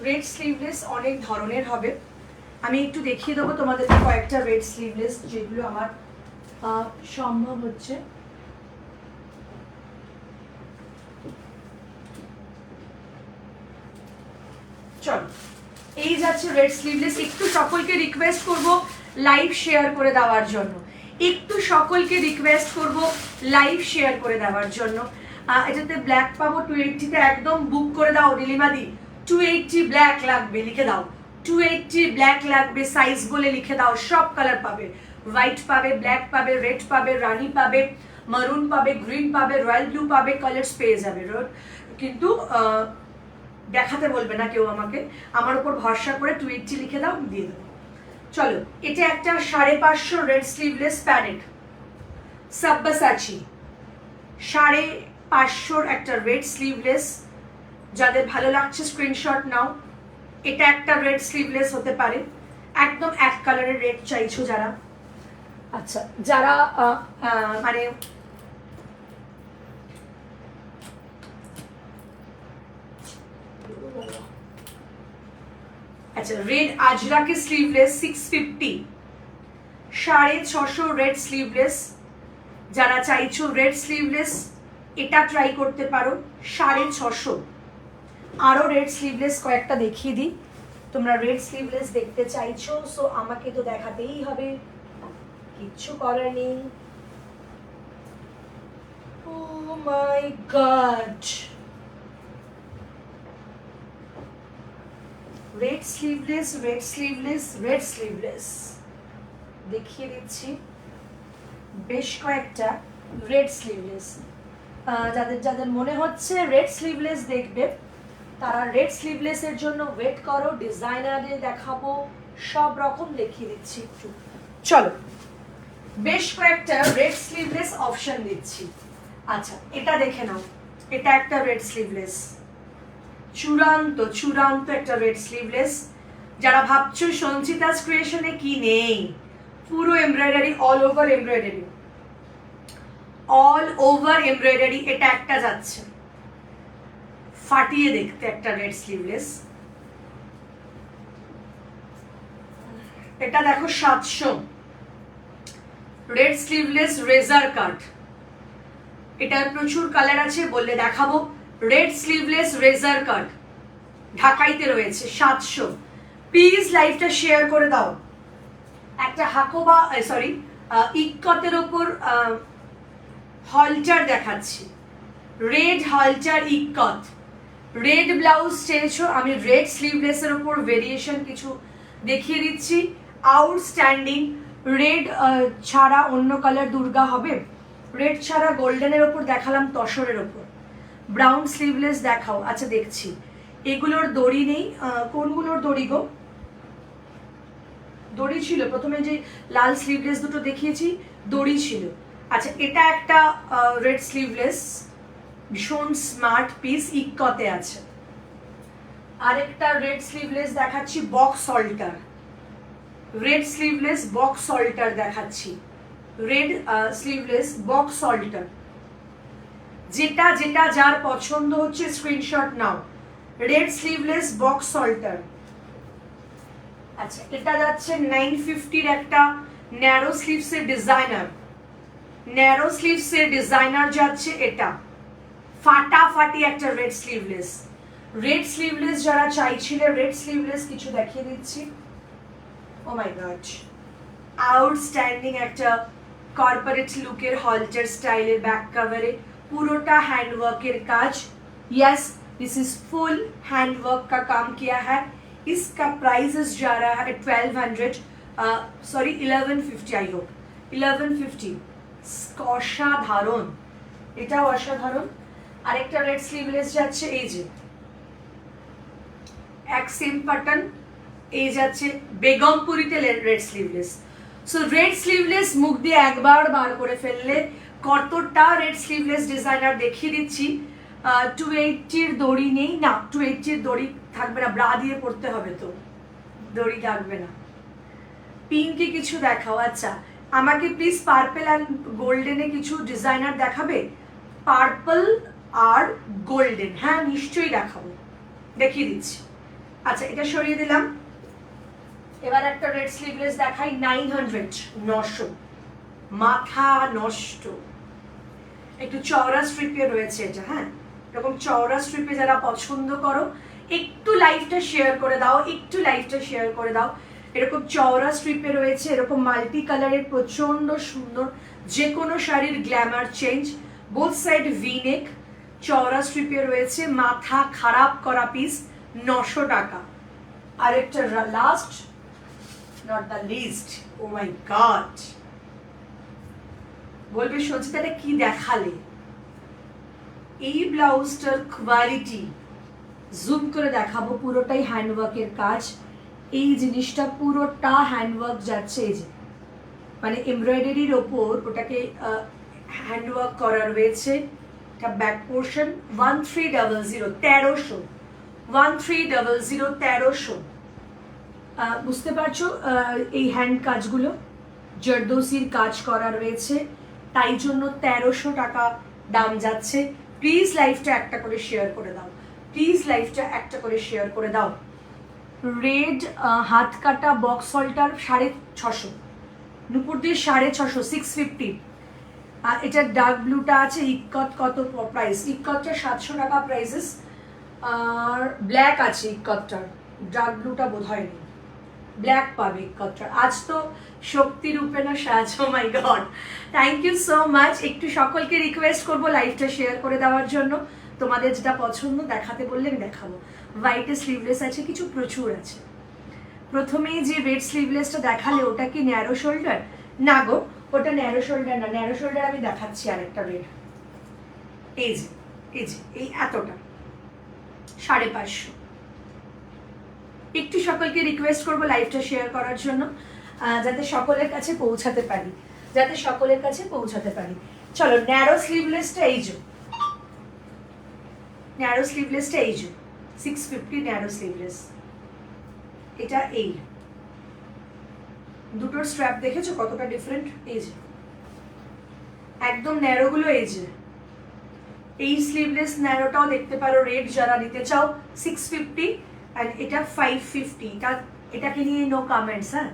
রেড স্লিভলেস অনেক ধরনের হবে। আমি একটু দেখিয়ে দেবো তোমাদেরকে কয়েকটা রেড স্লিভলেস যেগুলো আমার সম্ভব হচ্ছে। চলো, এই যাচ্ছে রেড স্লিভলেস। একটু সকলকে রিকোয়েস্ট করব লাইভ শেয়ার করে দেওয়ার জন্য, একটু সকলকে রিকোয়েস্ট করব লাইভ শেয়ার করে দেওয়ার জন্য। এটাতে ব্ল্যাক পাবো 280-তে, একদম বুক করে দাও নীলিমাদি। 280 ব্ল্যাক লাগবে, লিখে দাও 280 ব্ল্যাক লাগবে, সাইজ বলে লিখে দাও। সব কালার পাবে, হোয়াইট পাবে, ব্ল্যাক পাবে, রেড পাবে, রানি পাবে, মারুন পাবে, গ্রিন পাবে, রয়্যাল ব্লু পাবে, কালার্স পেয়ে যাবে। কিন্তু দেখাতে বলবে না কেউ আমাকে, আমার উপর ভরসা করে 280 লিখে দাও, দিয়ে দেবো। চলো, এটা একটা 550 রেড স্লিভলেস প্যারেড সাব্বাসাচি, 550 একটা রেড স্লিভলেস। যাদের ভালো লাগছে স্ক্রিনশট নাও। এটা একটা রেড স্লিভলেস হতে পারে, একদম এক কালারের রেড চাইছো যারা। আচ্ছা, যারা মানে আচ্ছা, রেড আজরাকে স্লিভলেস 650, 650 রেড স্লিভলেস। যারা চাইছো রেড স্লিভলেস, এটা ট্রাই করতে পারো, 650। আরো রেড স্লিভলেস কয়েকটা দেখিয়ে দিই। তোমরা রেড স্লিভলেস দেখতে চাইছো, সো আমাকে তো দেখাতেই হবে, কিচ্ছু করার নেই। Oh my god, red sleeveless, red sleeveless, red sleeveless দেখিয়ে দিচ্ছি। বেশ কয়েকটা রেড স্লিভলেস। যাদের যাদের মনে হচ্ছে রেড স্লিভলেস দেখবে, তারা রেড স্লিভলেসের জন্য ওয়েট করো। ডিজাইনারে দেখাবো, সব রকম দেখিয়ে দিচ্ছি একটু। চলো, বেশ কয়েকটা রেড স্লিভলেস অপশন দিচ্ছি। আচ্ছা, এটা দেখে নাও, এটা একটা রেড স্লিভলেস, চূড়ান্ত চূড়ান্ত একটা রেড স্লিভলেস। যারা ভাবছো সঞ্চিতাস ক্রিয়েশনে কি নেই, পুরো embroidery, all over embroidery, all over embroidery. এটা একটা যাচ্ছে ফাটিয়ে দেখতে, একটা রেড স্লিভলেস। এটা দেখো 700 রেড স্লিভলেস রেজার কাট। এটার প্রচুর কালার আছে, বললে দেখাবো। রেড স্লিভলেস রেজার কাট ঢাকাইতে রয়েছে 700। প্লিজ লাইভটা শেয়ার করে দাও। একটা হাকোবা, সরি, ইক্কতের ওপর হলটার দেখাচ্ছি, রেড হলটার ইক্কত। রেড ব্লাউজ চেয়েছো, আমি রেড স্লিভলেসের ওপর ভেরিয়েশন কিছু দেখিয়ে দিচ্ছি। আউটস্ট্যান্ডিং। রেড ছাড়া অন্য কালার দুর্গা হবে, রেড ছাড়া গোল্ডেনের ওপর দেখালাম, তসরের ওপর। ব্রাউন স্লিভলেস দেখাও। আচ্ছা, দেখছি। এগুলোর দড়ি নেই। কোনগুলোর দড়ি গো? দড়ি ছিল প্রথমে, যে লাল স্লিভলেস দুটো দেখিয়েছি, দড়ি ছিল। আচ্ছা, এটা একটা রেড স্লিভলেস, ভীষণ স্মার্ট পিস, ইক্কতে আছে। আরেকটা রেড স্লিভলেস দেখাচ্ছি, box halter. Red sleeveless box halter দেখাচ্ছি, রেড স্লিভলেস বক্স অল্টার। যেটা যেটা যার পছন্দ হচ্ছে স্ক্রিনশট নাও। Red sleeveless box halter. আচ্ছা, এটা যাচ্ছে 950-র একটা ন্যারো স্লিভসের ডিজাইনার। ন্যারো স্লিভসের ডিজাইনার যাচ্ছে এটা, ফাটাফাটি একটা রেড স্লিভলেস। রেড স্লিভলেস যারা চাইছিলে, রেড স্লিভলেস কিছু দেখিয়ে দিচ্ছি। ও মাই গড, আউটস্ট্যান্ডিং একটা কর্পোরেট লুকের হলটার স্টাইলের ব্যাক কভারে পুরোটা हैंडवर्कर काज। Yes, this is full handwork का काम किया है। इसका प्राइस जा रहा है 1200, सॉरी 1150, आई होप 1150। असाधारण এটাও অসাধারণ। আরেকটা রেড স্লিভলেস যাচ্ছে, এই যে এক সেম প্যাটার্ন, এই যাচ্ছে বেগমপুরিতে red sleeveless. So red sleeveless মুখ দিয়ে একবার বার করে ফেললে কতটা রেড স্লিভলেস ডিজাইনার দেখিয়ে দিচ্ছি। 280-র দড়ি নেই, না 280-র দড়ি থাকবে না, ব্রা দিয়ে পড়তে হবে, তো দড়ি থাকবে না। পিঙ্কে কিছু দেখাও। আচ্ছা, আমাকে প্লিজ পার্পল অ্যান্ড গোল্ডেনে কিছু ডিজাইনার দেখাবে। পার্পল আর গোল্ডেন, হ্যাঁ নিশ্চয়ই দেখাবো, দেখিয়ে দিচ্ছি। আচ্ছা, এটা সরিয়ে দিলাম। এবার একটা রেড স্লিভলেস দেখাই, 900, 900, মাথা নষ্ট। একটু চওড়া স্ট্রিপে রয়েছে এটা, হ্যাঁ এরকম চওড়া স্ট্রিপে যারা পছন্দ করো একটু লাইভটা শেয়ার করে দাও, একটু লাইভটা শেয়ার করে দাও। এরকম চওড়া স্ট্রিপে রয়েছে, এরকম মাল্টি কালারের, প্রচন্ড সুন্দর, যে কোনো শাড়ির Glamour change. Both side V নেক, চওড়া স্ট্রিপে রয়েছে, মাথা খারাপ করা পিস, 900 টাকা। আরেকটা last, not the least, oh my god, বলবে সঞ্চিতাটা কি দেখালে। এই ব্লাউজটার কোয়ালিটি জুম করে দেখাবো, পুরোটাই হ্যান্ডওয়ার্কের কাজ। এই জিনিসটা পুরোটা হ্যান্ডওয়ার্ক যাচ্ছে, এই যে মানে এমব্রয়ডারির ওপর ওটাকে হ্যান্ডওয়ার্ক করা রয়েছে। এটা ব্যাক পোর্শন, 1300, 1300, 1300, 1300। বুঝতে পারছো এই হ্যান্ড কাজগুলো জর্দোসির কাজ করা রয়েছে, তাই জন্য 1300 টাকা দাম যাচ্ছে। প্লিজ লাইভটা একটা করে শেয়ার করে দাও, প্লিজ লাইভটা একটা করে শেয়ার করে দাও। রেড হাত কাটা বক্স হলটার 650, নুপুর দিয়ে 650, 650। আর এটা ডার্ক ব্লুটা আছে, ইক্কত কত প্রাইস? ইক্কতটা 700 টাকা প্রাইসেস। আর ব্ল্যাক আছে ইক্কতটার, ডার্ক ব্লুটা বোধ হয়নি, ব্ল্যাক পাবে ইক্কতটার। আজ তো শক্তি রূপে না সাজ, oh my god, thank you so much. একটু সকলকে রিকোয়েস্ট করবো লাইভটা শেয়ার করে দেওয়ার জন্য। তোমাদের যেটা পছন্দ দেখাতে বললে আমি দেখাবো। হোয়াইটে স্লিভলেস আছে কিছু, প্রচুর আছে। প্রথমেই যে রেড স্লিভলেসটা দেখালে ওটা কি ন্যারো শোল্ডার? না গো, ওটা ন্যারো শোল্ডার না, ন্যারো শোল্ডার আমি দেখাচ্ছি আরেকটা রেড, এই যে এই যে এই এতটা, 550। একটু সকলকে রিকোয়েস্ট করবো লাইভটা শেয়ার করার জন্য, যাতে সকলের কাছে পৌঁছাতে পারি, যাতে সকলের কাছে পৌঁছাতে পারি। চলো, ন্যারো স্লিভলেসটা এই যে, ন্যারো স্লিভলেসটা এই যে 650 ন্যারো স্লিভলেস। এটা এই দুটোর স্ট্র্যাপ দেখেছো কতটা ডিফারেন্ট? এই যে একদম ন্যারোগুলো, এই যে এই স্লিভলেস ন্যারোটাও দেখতে পারো, রেড যারা নিতে চাও 650, অ্যান্ড এটা 550। এটাকে নিয়ে নো কমেন্টস, হ্যাঁ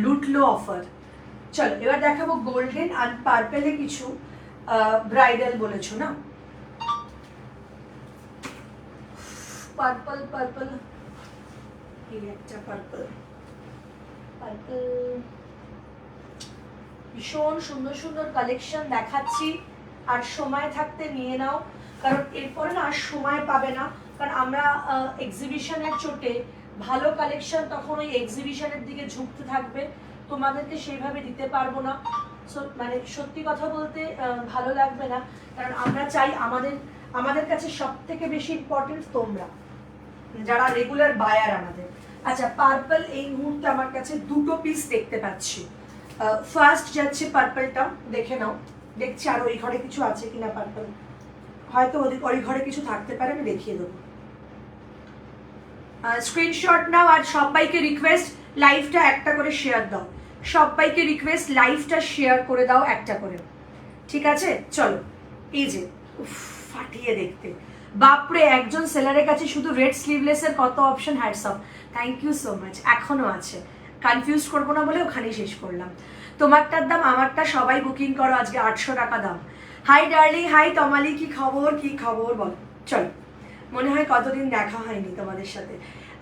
লুটলো অফার। চলো এবার দেখাবো গোল্ডেন আর পার্পেলে কিছু ব্রাইডাল বলেছো না, পার্পল পার্পল, এই একটা পার্পল, পার্পল ভীষণ সুন্দর সুন্দর কালেকশন দেখাচ্ছি, আর সময় থাকতে নিয়ে নাও, কারণ এরপরে না আর সময় পাবে না, কারণ আমরা এক্সিবিশনের চোটে ভালো কালেকশন তখন ওই এক্সিবিশনের দিকে ঝুঁকতে থাকবে, তোমাদেরকে সেইভাবে দিতে পারবো না। মানে সত্যি কথা বলতে ভালো লাগবে না, কারণ আমরা চাই আমাদের কাছে সব থেকে বেশি ইম্পর্টেন্ট তোমরা যারা রেগুলার বায়ার আমাদের। আচ্ছা, পার্পল এই মুহূর্তে আমার কাছে দুটো পিস দেখতে পাচ্ছি। ফার্স্ট যাচ্ছে পার্পলটা, দেখে নাও, দেখছি আর ওই ঘরে কিছু আছে কিনা পার্পল, হয়তো ওই ঘরে কিছু থাকতে পারে, আমি দেখিয়ে দেবো। স্ক্রিনশট নাও, আর সবাইকে রিকোয়েস্ট লাইভটা একটা করে শেয়ার দাও, সবাইকে রিকোয়েস্ট লাইভটা শেয়ার করে দাও একটা করে, ঠিক আছে? চলো, এই যে ফাটিয়ে দেখতে, বাপরে, একজন সেলারের কাছে শুধু রেড স্লিভলেসের কত option, hats off, thank you so much. এখনো আছে, কনফিউজ করবো না বলে ওখানেই শেষ করলাম। তোমারটার দাম আমারটা সবাই বুকিং করো, আজকে 800 টাকা দাম। হাই ডার্লিং, হাই তমালি, কি খবর কি খবর বল। চলো, মনে হয় কতদিন দেখা হয়নি তোমাদের সাথে।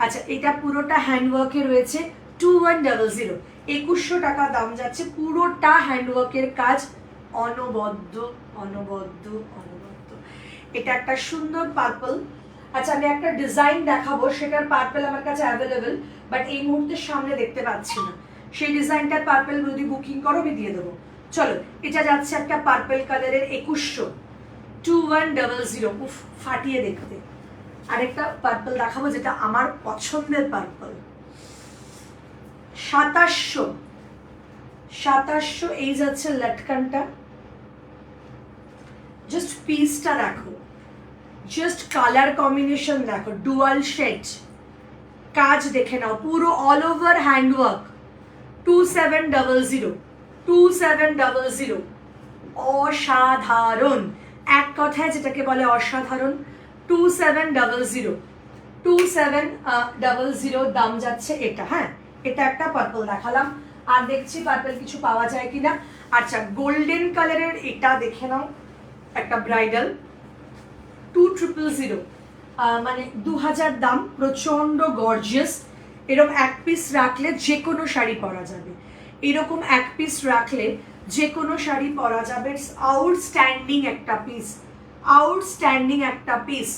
আচ্ছা, এটা পুরোটা হ্যান্ডওয়ার্কে রয়েছে, 2100, 2100 টাকা দাম যাচ্ছে, পুরোটা হ্যান্ডওয়ার্কের কাজ, অনবদ্য অনবদ্য অনবদ্য। এটা একটা সুন্দর পার্পল। আচ্ছা, আমি একটা ডিজাইন দেখাবো, সেটার পার্পল আমার কাছে অ্যাভেলেবেল, বাট এই মুহূর্তে সামনে দেখতে পাচ্ছি না। সেই ডিজাইনটার পার্পল যদি বুকিং করো আমি দিয়ে দেবো, চলো এটা যাচ্ছে একটা পার্পল কালারের 2100, 2100, উফ ফাটিয়ে দেখতে। আরেকটা পার্পল দেখাবো যেটা আমার পছন্দের পার্পল, 2700, এই যাচ্ছে লটকানটা। জাস্ট পিসটা দেখো, জাস্ট কালার কম্বিনেশন দেখো, ডুয়াল শেড, কাজ দেখে নাও, পুরো অল ওভার হ্যান্ডওয়ার্ক। 2700, অসাধারণ, এক কথায় যেটাকে বলে অসাধারণ। 2700 দাম যাচ্ছে এটা। হ্যাঁ, এটা একটা পার্পল দেখালাম, আর দেখছি পার্পল কিছু পাওয়া যায় কিনা। আচ্ছা, গোল্ডেন কালারের এটা দেখে নাও, একটা ব্রাইডাল, 2000, মানে 2000 দাম, প্রচন্ড গর্জিয়াস। এরকম এক পিস রাখলে যে কোনো শাড়ি পরা যাবে, এরকম এক পিস রাখলে যে কোনো শাড়ি পরা যাবে। আউটস্ট্যান্ডিং একটা পিস, আউটস্ট্যান্ডিং একটা পিস।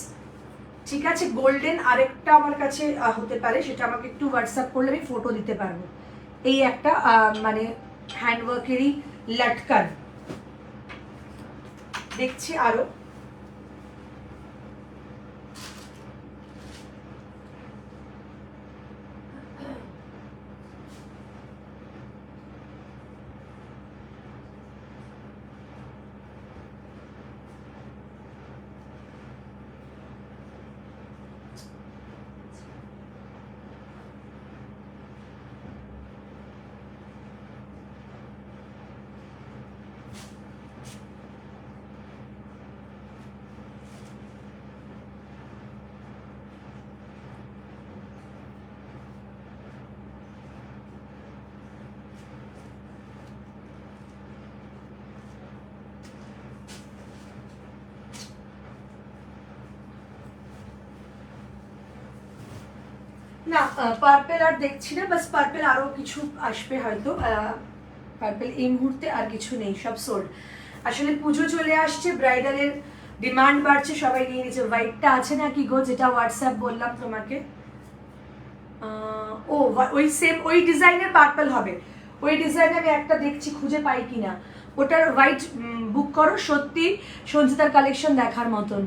ঠিক আছে, গোল্ডেন আরেকটা আমার কাছে হতে পারে, সেটা আমাকে একটু হোয়াটসঅ্যাপ করলে আমি ফটো দিতে পারবো। এই একটা মানে হ্যান্ডওয়ার্কেরই লটকান দেখছি আরো। না, পার্পেল আর দেখছি না, বাস পার্পেল আরো কিছু আসবে হয়তো। পার্পেল এই মুহূর্তে আর কিছু নেই, সব সোল্ড। আসলে পুজো চলে আসছে, ব্রাইডালের ডিমান্ড বাড়ছে, সবাই নিয়ে নিচ্ছে। হোয়াইটটা আছে না কি গো, যেটা হোয়াটসঅ্যাপ বললাম তোমাকে? ও ওই সেম ওই ডিজাইনের পার্পল হবে, ওই ডিজাইনে আমি একটা দেখছি খুঁজে পাই কিনা। ওটার হোয়াইট বুক করো, সত্যি সঞ্চিতার কালেকশন দেখার মতন।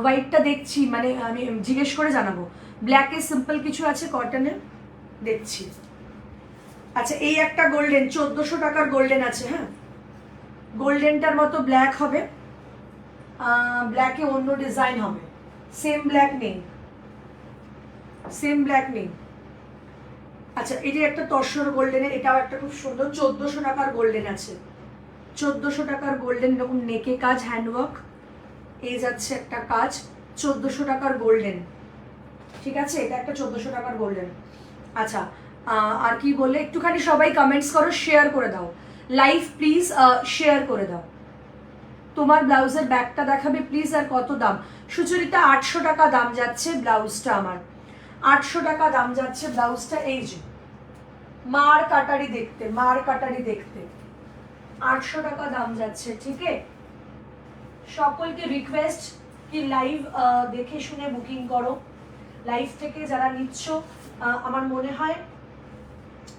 হোয়াইটটা দেখছি, মানে আমি জিজ্ঞেস করে জানাবো। ব্ল্যাকে সিম্পল কিছু আছে কটনের, দেখছি। আচ্ছা, এই একটা গোল্ডেন, 1400 টাকার গোল্ডেন আছে। হ্যাঁ, গোল্ডেনটার মতো ব্ল্যাক হবে, ব্ল্যাকে অন্য ডিজাইন হবে, সেম ব্ল্যাক নেই, সেম ব্ল্যাক নেই। আচ্ছা, এটি একটা তসর গোল্ডেনের, এটাও একটা খুব সুন্দর, 1400 টাকার গোল্ডেন আছে। 1400 টাকার গোল্ডেন, এরকম নেকে কাজ, হ্যান্ডওয়ার্ক, এই যাচ্ছে একটা কাজ, 1400 টাকার গোল্ডেন। ঠিক আছে, এটা একটা 1400 টাকার গোল্ডেন। আচ্ছা, আর কি বললে, একটুখানি সবাই কমেন্টস করো, শেয়ার করে দাও লাইভ প্লিজ, শেয়ার করে দাও। তোমার ব্লাউজের ব্যাগটা দেখাবে প্লিজ, আর কত দাম? সুচরিতা 800 টাকা দাম যাচ্ছে ব্লাউজটা আমার, 800 টাকা দাম যাচ্ছে ব্লাউজটা। এই যে মার কাটারি দেখতে, মার কাটারি দেখতে 800 টাকা দাম যাচ্ছে। ঠিক আছে, সকলকে রিকোয়েস্ট কি লাইভ দেখে শুনে বুকিং করো। লাইভ থেকে যারা নিচ্ছ, আমার মনে হয়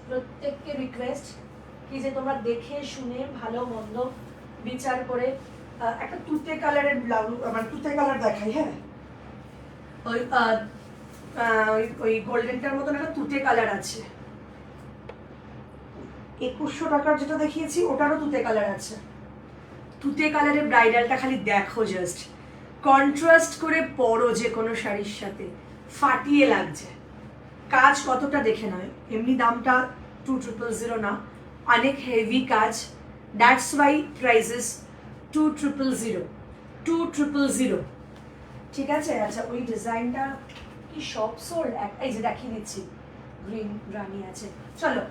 প্রত্যেককে রিকোয়েস্ট কি যে তোমরা দেখে শুনে ভালো মন্দ বিচার করে। একটা তুতে কালারের ব্লাউজ, আমার তুতে কালার দেখাই। হ্যাঁ, ওই ওই গোল্ডেনটার মতন একটা তুতে কালার আছে, 2100 টাকার যেটা দেখিয়েছি ওটারও তুতে কালার আছে। তুতে কালারের ব্রাইডালটা খালি দেখো, জাস্ট কন্ট্রাস্ট করে পরো যে কোনো শাড়ির সাথে, ফাটিয়ে লাগছে। কাজ কতটা দেখে নয়, এমনি দামটা 2000 না, অনেক হেভি কাজ, দ্যাটস ওয়াই প্রাইসেস 2000। ঠিক আছে। আচ্ছা, ওই ডিজাইনটা কি সব সোল্ড? এই যে দেখিয়ে দিচ্ছি, গ্রিন রানি আছে। চলো,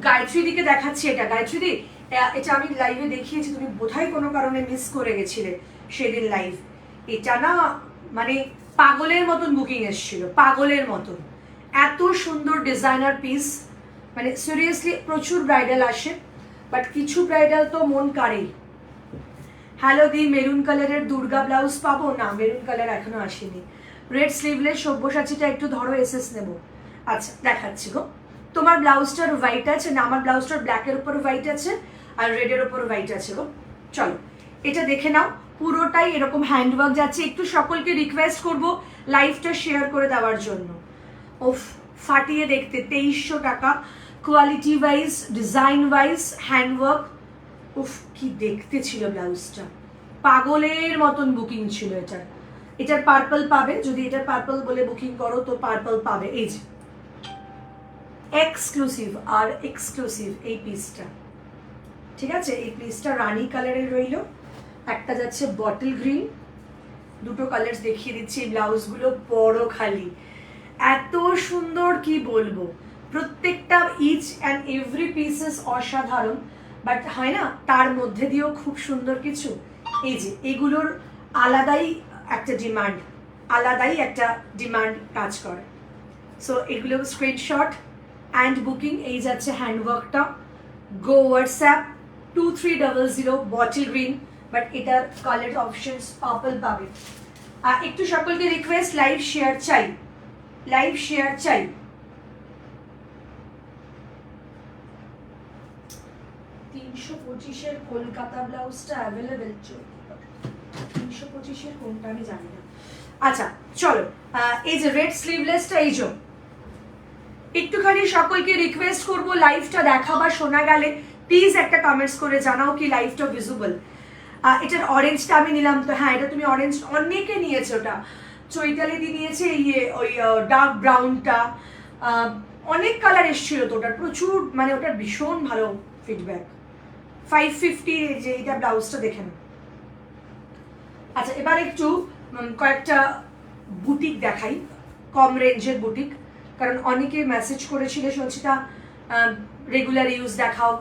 গায়ত্রী দিকে দেখাচ্ছি। এটা গায়ত্রী দি, এটা আমি লাইভে দেখিয়েছি, তুমি বোধহয় কোনো কারণে মিস করে গেছিলে সেদিন লাইভ। এটা না মানে পাগলের মতন বুকিং এসেছিল, পাগলের মতন, এত সুন্দর ডিজাইনার পিস। মানে সিরিয়াসলি প্রচুর ব্রাইডাল আসে, বাট কিছু ব্রাইডাল তো মন কাড়েই। হ্যালো দি, মেরুন কালারের দুর্গা ব্লাউজ পাবো? না, মেরুন কালার এখনো আসেনি। রেড স্লিভলেস সব্যসাচীটা একটু ধরো, এসএস নেবো। আচ্ছা, দেখাচ্ছি গো। তোমার ব্লাউজটার হোয়াইট আছে না? আমার ব্লাউজটার ব্ল্যাকের উপর হোয়াইট আছে, আর রেডের ওপর হোয়াইট আছে গো। চলো এটা দেখে নাও, পুরোটাই এরকম হ্যান্ডওয়ার্ক যাচ্ছে। একটু সকলকে রিকোয়েস্ট করব লাইভটা শেয়ার করে দেওয়ার জন্য। ওফ, ফাটিয়ে দেখতে, 2300 টাকা, quality wise, design wise, handwork. উফ, কি দেখতে ছিল ব্লাউজটা, পাগলের মতন বুকিং ছিল এটার। এটার পার্পল পাবে, যদি এটার পার্পল বলে বুকিং করো তো পার্পল পাবে। এই যে এক্সক্লুসিভ আর এক্সক্লুসিভ এই পিসটা, ঠিক আছে? এই পিসটা রানি কালারের রইল, একটা যাচ্ছে বটল গ্রিন, দুটো কালার দেখিয়ে দিচ্ছি। এই ব্লাউজগুলো বড় খালি এত সুন্দর, কি বলবো, প্রত্যেকটা ইচ অ্যান্ড এভরি পিসেস অসাধারণ, বাট হয় না তার মধ্যে দিয়েও খুব সুন্দর কিছু। এই যে এগুলোর আলাদাই একটা ডিমান্ড, আলাদাই একটা ডিমান্ড কাজ করে। সো এগুলো স্ক্রিনশট অ্যান্ড বুকিং। এই যাচ্ছে হ্যান্ডওয়ার্কটা, গো হোয়াটসঅ্যাপ 2300 বটল গ্রিন, বাট এটার কালার অপশনস পার্পল পাবে। আর একটু সকলকে রিকোয়েস্ট, লাইভ শেয়ার চাই, লাইভ শেয়ার চাই। 325-এর কলকাতা ব্লাউজটা অ্যাভেলেবেল, 325-এর কোনটা আমি জানি না। আচ্ছা চলো, এই যে রেড স্লিভলেসটা, এই যে একটুখানি সকলকে রিকোয়েস্ট করব, লাইভটা দেখা বা শোনা গেলে প্লিজ একটা কমেন্টস করে জানাও কি লাইভটা ভিজিবল। এটার অরেঞ্জটা আমি নিলাম তো, হ্যাঁ এটা তুমি অরেঞ্জ, অনেকে নিয়েছে, ওটা চৈতালি দি নিয়েছে, ইয়ে ওই ডার্ক ব্রাউনটা, অনেক কালার এসেছিল তো ওটার, প্রচুর, মানে ওটার ভীষণ ভালো ফিডব্যাক। 550 যে এটা ব্লাউজটা দেখে নাও। আচ্ছা এবার একটু কয়েকটা বুটিক দেখাই, কম রেঞ্জের বুটিক, কারণ অনেকে মেসেজ করেছিল সঞ্চিতা রেগুলার ইউজ দেখাও।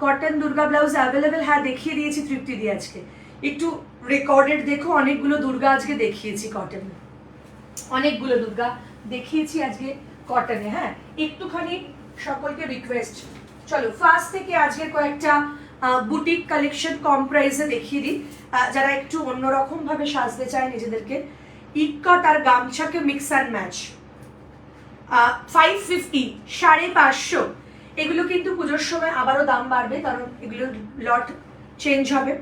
কটন দুর্গা ব্লাউজ অ্যাভেলেবেল, হ্যাঁ দেখিয়ে দিয়েছি তৃপ্তি দিয়ে আজকে। একটু রেকর্ডেড দেখো, অনেকগুলো দুর্গা আজকে দেখিয়েছি কটনে, অনেকগুলো দুর্গা দেখিয়েছি আজকে কটনে। হ্যাঁ একটুখানি সকলকে রিকোয়েস্ট, চলো ফার্স্ট থেকে আজকে কয়েকটা বুটিক কালেকশন কম প্রাইসে দেখিয়ে দিই, যারা একটু অন্যরকম ভাবে সাজতে চায় নিজেদেরকে। ইক্কট আর গামছাকে মিক্স অ্যান্ড ম্যাচ, 550, 550। এগুলো কিন্তু পুজোর সময় আবারও দাম বাড়বে, কারণ এগুলো লট চেঞ্জ হবে।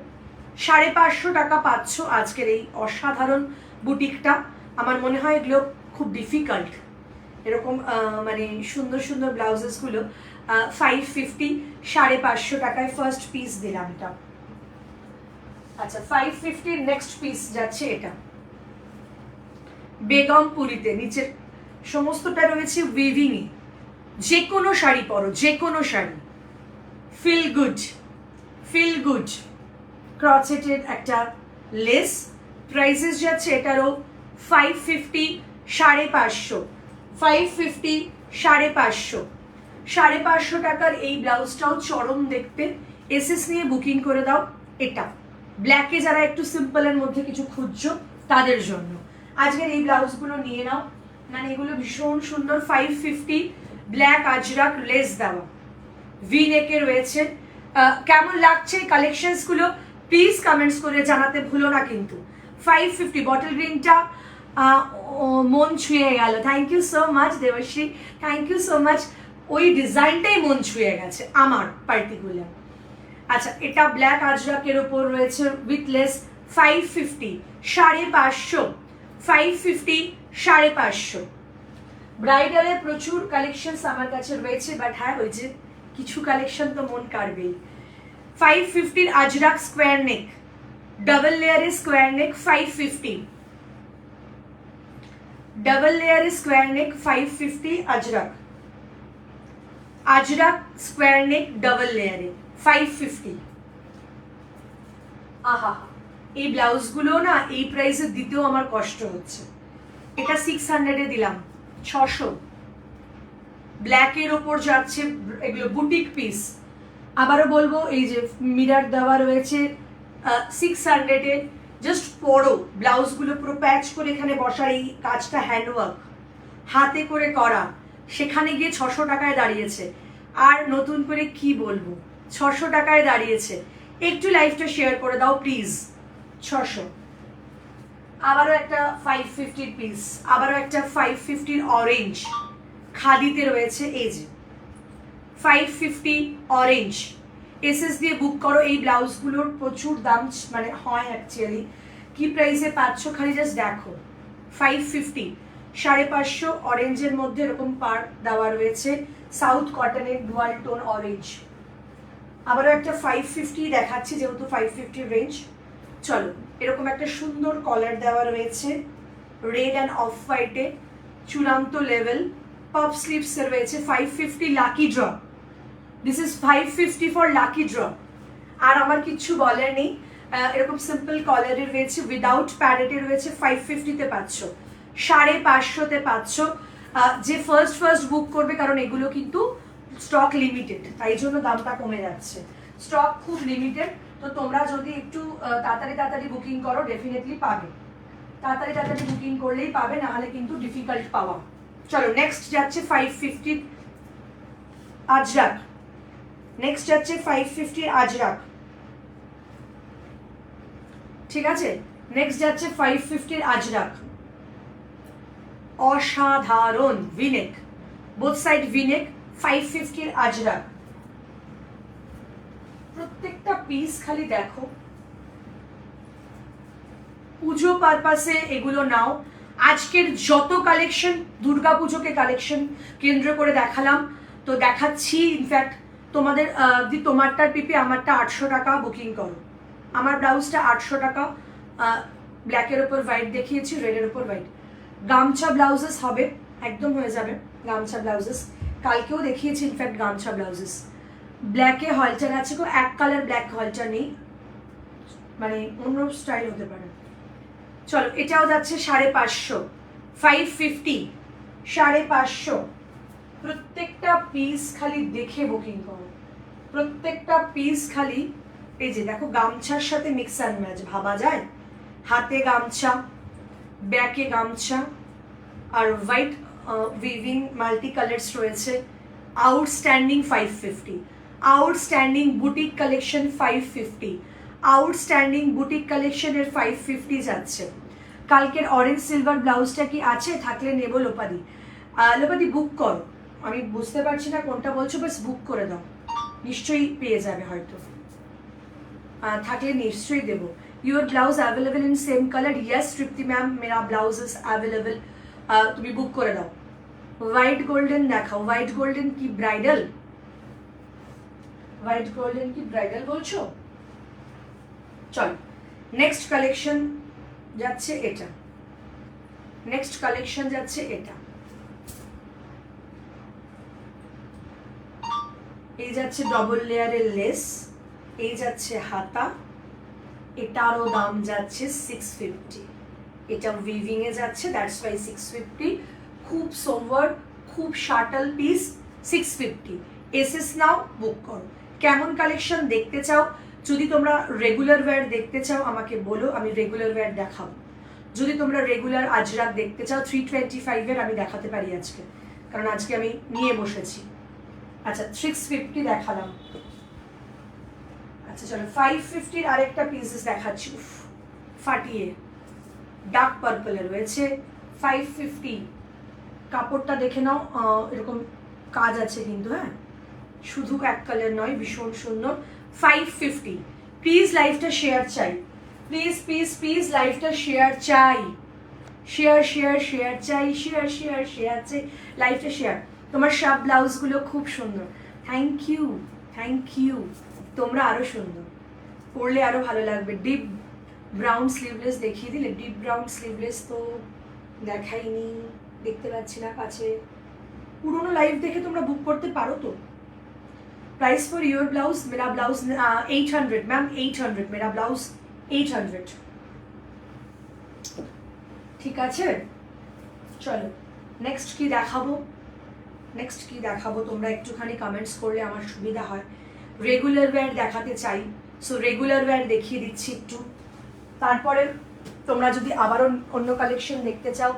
550 টাকা পাচ্ছ আজকের এই অসাধারণ বুটিকটা। আমার মনে হয় এগুলো খুব ডিফিকাল্ট, এরকম মানে সুন্দর সুন্দর ব্লাউজেসগুলো 550, 550 টাকায় ফার্স্ট পিস দিলাম এটা। আচ্ছা 550 নেক্সট পিস যাচ্ছে এটা বেগমপুরিতে, নিচের সমস্তটা রয়েছে উইভিংয়ে, যে কোনো শাড়ি পরো, যে কোনো sari, feel good, feel good. ক্রচেটের একটা লেস, প্রাইসেস যাচ্ছে এটারও 550, 550, 550, 550, 550 টাকার এই ব্লাউজটাও চরম দেখতে। এসএস নিয়ে বুকিং করে দাও। এটা ব্ল্যাকে যারা একটু সিম্পলের মধ্যে কিছু খুঁজছো তাদের জন্য আজকের এই ব্লাউজগুলো নিয়ে নাও, মানে এগুলো ভীষণ সুন্দর। 550, ব্ল্যাক আজরাক লেস দেওয়া, ভি নেকে রয়েছে। কেমন লাগছে কালেকশনস গুলো প্লিজ কমেন্টস করে জানাতে ভুলো না কিন্তু। 550 বটল গ্রিনটা মন ছুঁয়ে গেল, thank you so much Debashree, thank you so much. ওই ডিজাইনটাই মন ছুঁয়ে গেছে আমার পার্টিকুলার। আচ্ছা এটা ব্ল্যাক আজরাকের ওপর রয়েছে উইথ লেস, 550, 550, 550, 550। ব্রাইডালের প্রচুর কালেকশনস আমার কাছে রয়েছে, বাট হ্যাঁ ওই যে কিছু কালেকশন তো মন কাড়বেই। 550 আজরাক স্কোয়ার নেক, ডাবল লেয়ারের স্কোয়ার নেক, 550, ডাবল লেয়ারের স্কোয়ার নেক, 550 আজরাক, আজরাক স্কোয়ার নেক ডাবল লেয়ারে 550। আহা, এই ব্লাউজগুলো না এই প্রাইসে দিতেও আমার কষ্ট হচ্ছে। এটা 600-এ দিলাম, 600। ব্ল্যাকের ওপর যাচ্ছে এগুলো বুটিক পিস। আবারও বলবো এই যে মিরার দেওয়া রয়েছে 600-এ। জাস্ট পরো, ব্লাউজগুলো পুরো প্যাচ করে এখানে বসার এই কাজটা হ্যান্ডওয়ার্ক হাতে করে করা, সেখানে গিয়ে 600 টাকায় দাঁড়িয়েছে। আর নতুন করে কি বলবো, 600 টাকায় দাঁড়িয়েছে। একটু লাইভটা শেয়ার করে দাও প্লিজ। 600। আবারও একটা 550 পিস, আবারও একটা 550 অরেঞ্জ খাদিতে রয়েছে, এই যে 550 অরেঞ্জ। এসএস দিয়ে বুক করো। এই ব্লাউজগুলোর প্রচুর দাম মানে হয় অ্যাকচুয়ালি। কি প্রাইসে পাচ্ছ খালি জাস্ট দেখো, 550, 550 অরেঞ্জের মধ্যে এরকম পার দেওয়া রয়েছে, সাউথ কটনের ডুয়াল টোন অরেঞ্জ। আবারও একটা 550 দেখাচ্ছি যেহেতু 550 রেঞ্জ। চলো, এরকম একটা সুন্দর কলার দেওয়া রয়েছে রেড অ্যান্ড অফ হোয়াইটে, চূড়ান্ত লেভেল, পাফ স্লিভস রয়েছে, 550 lucky draw. This is 550 for lucky draw. আর আমার কিচ্ছু বলার নেই। এরকম সিম্পল কলারের রয়েছে, উইদাউট প্যারেটে রয়েছে, 550-তে পাচ্ছ, 550-তে পাচ্ছ। যে ফার্স্ট বুক করবে, কারণ এগুলো কিন্তু স্টক লিমিটেড, তাই জন্য দামটা কমে যাচ্ছে, স্টক খুব লিমিটেড। তো তোমরা যদি একটু তাড়াতাড়ি বুকিং করো ডেফিনেটলি পাবে, তাড়াতাড়ি বুকিং করলেই পাবে, নাহলে কিন্তু ডিফিকাল্ট পাওয়া। চলো নেক্সট যাচ্ছে 550 আজরাক, নেক্সট যাচ্ছে 550 আজরাক, ঠিক আছে। নেক্সট যাচ্ছে 550 আজরাক, অসাধারণ V-neck, both side V-neck, 550 Ajrak. প্রত্যেকটা পিস খালি দেখো, পুজো পারপাসে এগুলো নাও। আজকের যত কালেকশন দুর্গাপুজোকে কালেকশন কেন্দ্র করে দেখালাম, তো দেখাচ্ছি। ইনফ্যাক্ট তোমাদের তোমারটার পিপি আমারটা 800 টাকা বুকিং করো। আমার ব্লাউজটা 800 টাকা, ব্ল্যাকের ওপর হোয়াইট দেখিয়েছি, রেডের ওপর হোয়াইট। গামছা ব্লাউজেস হবে, একদম হয়ে যাবে গামছা ব্লাউজেস, কালকেও দেখিয়েছি ইনফ্যাক্ট গামছা ব্লাউজেস। ব্ল্যাকে হলচার আছে, গো এক কালার ব্ল্যাক হলচার নেই, মানে অন্য স্টাইল হতে পারে। চলো, এটাও যাচ্ছে 550, 550, 550। প্রত্যেকটা পিস খালি দেখে বুকিং করো, প্রত্যেকটা পিস খালি। এই যে দেখো, গামছার সাথে মিক্স অ্যান্ড ম্যাচ, ভাবা যায়? হাতে গামছা, ব্যাকে গামছা, আর হোয়াইট উইভিং মাল্টি কালার্স রয়েছে। Outstanding 550, outstanding boutique collection 550, outstanding boutique কালেকশনের 550 যাচ্ছে। কালকের অরেঞ্জ সিলভার ব্লাউজটা কি আছে? থাকলে নেবো লোপাদি। লোপাদি বুক করো, আমি বুঝতে পারছি না কোনটা বলছো, বাস বুক করে দাও, নিশ্চয়ই পেয়ে যাবে হয়তো, থাকলে নিশ্চয়ই দেবো। Your blouse available in same colour? Yes Tripti ma'am, Mera blouse is available, তুমি বুক করে দাও। হোয়াইট গোল্ডেন দেখাও, হোয়াইট গোল্ডেন কি ব্রাইডাল? হোয়াইট গোল্ডেন কি ব্রাইডাল বলছো? চল, নেক্সট কালেকশন যাচ্ছে এটা, নেক্সট কালেকশন যাচ্ছে এটা। এই যাচ্ছে ডবল লেয়ারের লেস, এই যাচ্ছে হাতা, এটারও দাম যাচ্ছে 650। এটা উইভিং এ যাচ্ছে, দ্যাটস ওয়াই 650। খুব সোভার, খুব শার্টাল পিস, 650। এসএস নাও, বুক করো। কেমন কালেকশন দেখতে চাও? যদি তোমরা রেগুলার ওয়্যার দেখতে চাও আমাকে বলো, আমি রেগুলার ওয়্যার দেখাবো। যদি তোমরা রেগুলার আজরাক দেখতে চাও 325-এর আমি দেখাতে পারি আজকে, কারণ আজকে আমি নিয়ে বসেছি। আচ্ছা, 650 দেখালাম। আচ্ছা চলো, 550-র আরেকটা পিসেস দেখাচ্ছি, ফাটিয়ে ডার্ক পার্পলে রয়েছে, 550। কাপড়টা দেখে নাও, এরকম কাজ আছে কিন্তু, হ্যাঁ, শুধু এক কালার নয়, ভীষণ সুন্দর। 550। প্লিজ লাইভটা শেয়ার চাই, প্লিজ প্লিজ প্লিজ লাইভটা শেয়ার চাই, শেয়ার শেয়ার শেয়ার চাই, শেয়ার শেয়ার শেয়ার চাই, লাইভটা শেয়ার। তোমার সব ব্লাউজগুলো খুব সুন্দর, থ্যাংক ইউ, থ্যাংক ইউ। তোমরা আরো সুন্দর, পরলে আরো ভালো লাগবে। ডিপ ব্রাউন স্লিভলেস দেখিয়ে দিলে, ডিপ ব্রাউন স্লিভলেস তো দেখাইনি, দেখতে পাচ্ছি না কাছে। পুরোনো লাইভ দেখে তোমরা বুক করতে পারো তো। प्राइस फॉर योर ब्लाउज, मेरा ब्लाउज 800 मैम, 800, मेरा ब्लाउज 800। ঠিক আছে, চলো নেক্সট কি দেখাবো, নেক্সট কি দেখাবো তোমরা একটুখানি কমেন্টস করলে আমার সুবিধা হয়। রেগুলার ওয়্যার দেখাতে চাই, সো রেগুলার ওয়্যার দেখিয়ে দিচ্ছি একটু। তারপরে তোমরা যদি আবারও অন্য কালেকশন দেখতে চাও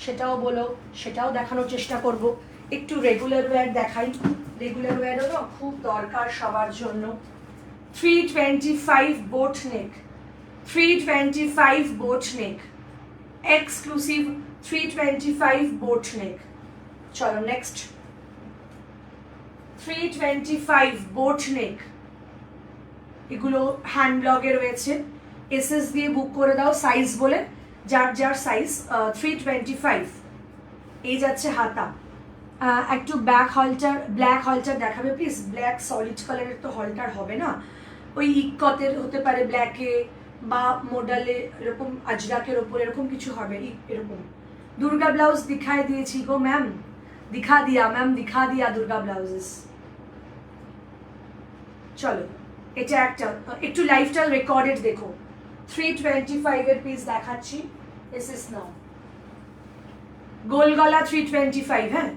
সেটাও বলো, সেটাও দেখানোর চেষ্টা করব। একটু রেগুলার ওয়্যার দেখাই, রেগুলার ওয়্যারও না খুব দরকার সবার জন্য। 325 বোট নেক, 325 বোট নেক, এক্সক্লুসিভ 325 বোট নেক। চলো নেক্সট, 325 বোট নেক, এগুলো হ্যান্ড ব্লগে রয়েছে, এসএস দিয়ে বুক করে দাও সাইজ বলে, যার যার সাইজ। 325। এই যাচ্ছে হাতা। একটু ব্ল্যাক হলটার দেখাবে প্লিজ। ব্ল্যাক সলিড কালারের তো হলটার হবে না, ওই ইকতের হতে পারে ব্ল্যাকে, বা মোডালে এরকম আজরাকের ওপর এরকম কিছু হবে এরকম। দুর্গা ব্লাউজ দিখায় দিয়েছি গো ম্যাম, দিখা দিয়া দুর্গা ব্লাউজেস। চলো এটা একটা একটু লাইফস্টাইল রেকর্ডেড দেখো। 325 এর পিস দেখাচ্ছি। এসএস নাও। গোলগলা 325, হ্যাঁ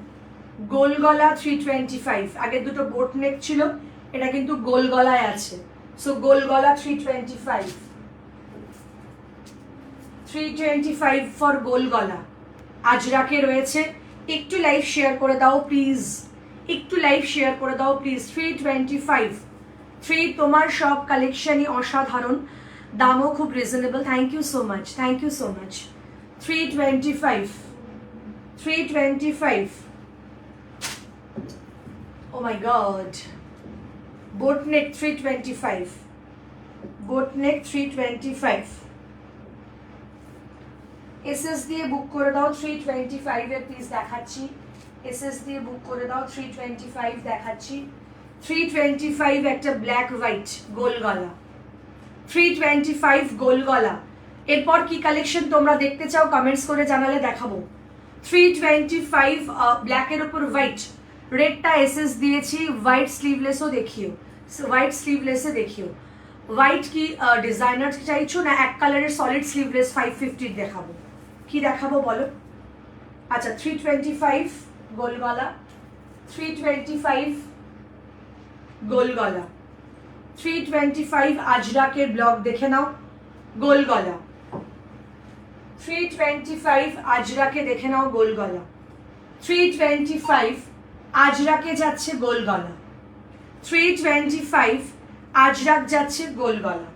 গোলগলা 325। আগে দুটো বোট নেক ছিল, এটা কিন্তু গোলগলায় আছে। So গোলগলা 325, 325 for গোলগলা। আজরাকে রয়েছে। একটু লাইভ শেয়ার করে দাও প্লিজ, একটু লাইভ শেয়ার করে দাও প্লিজ। 325। তোমার সব কালেকশনই অসাধারণ, দামও খুব reasonable. Thank you so much, thank you so much. 325, 325। Oh my god. Boat neck 325. Boat neck 325. SS দিয়ে বুক করে দাও। 325 এর পিস দেখাচ্ছি। এসএস দিয়ে বুক করে দাও। 325 দেখাচ্ছি। 325 একটা ব্ল্যাক হোয়াইট গোল গলা। 325 গোল গলা। এরপর কি কালেকশন তোমরা দেখতে চাও কমেন্টস করে জানালে দেখাবো। 325 ব্ল্যাকের উপর হোয়াইট, রেডটা এসএস দিয়েছি। হোয়াইট স্লিভলেসও দেখিও, হোয়াইট স্লিভলেসে দেখিও। হোয়াইট কি ডিজাইনার চাইছো না এক কালারের সলিড স্লিভলেস 550 দেখাবো? কি দেখাবো বলো? আচ্ছা 325 গোল গলা, 325 গোল গলা, 325 আজরাকের ব্লগ দেখে নাও। গোল গলা 325 আজরাকে দেখে নাও। গোল গলা 325 আজরাকে যাচ্ছে গোল গলা। 325 আজরাক যাচ্ছে গোল গলা।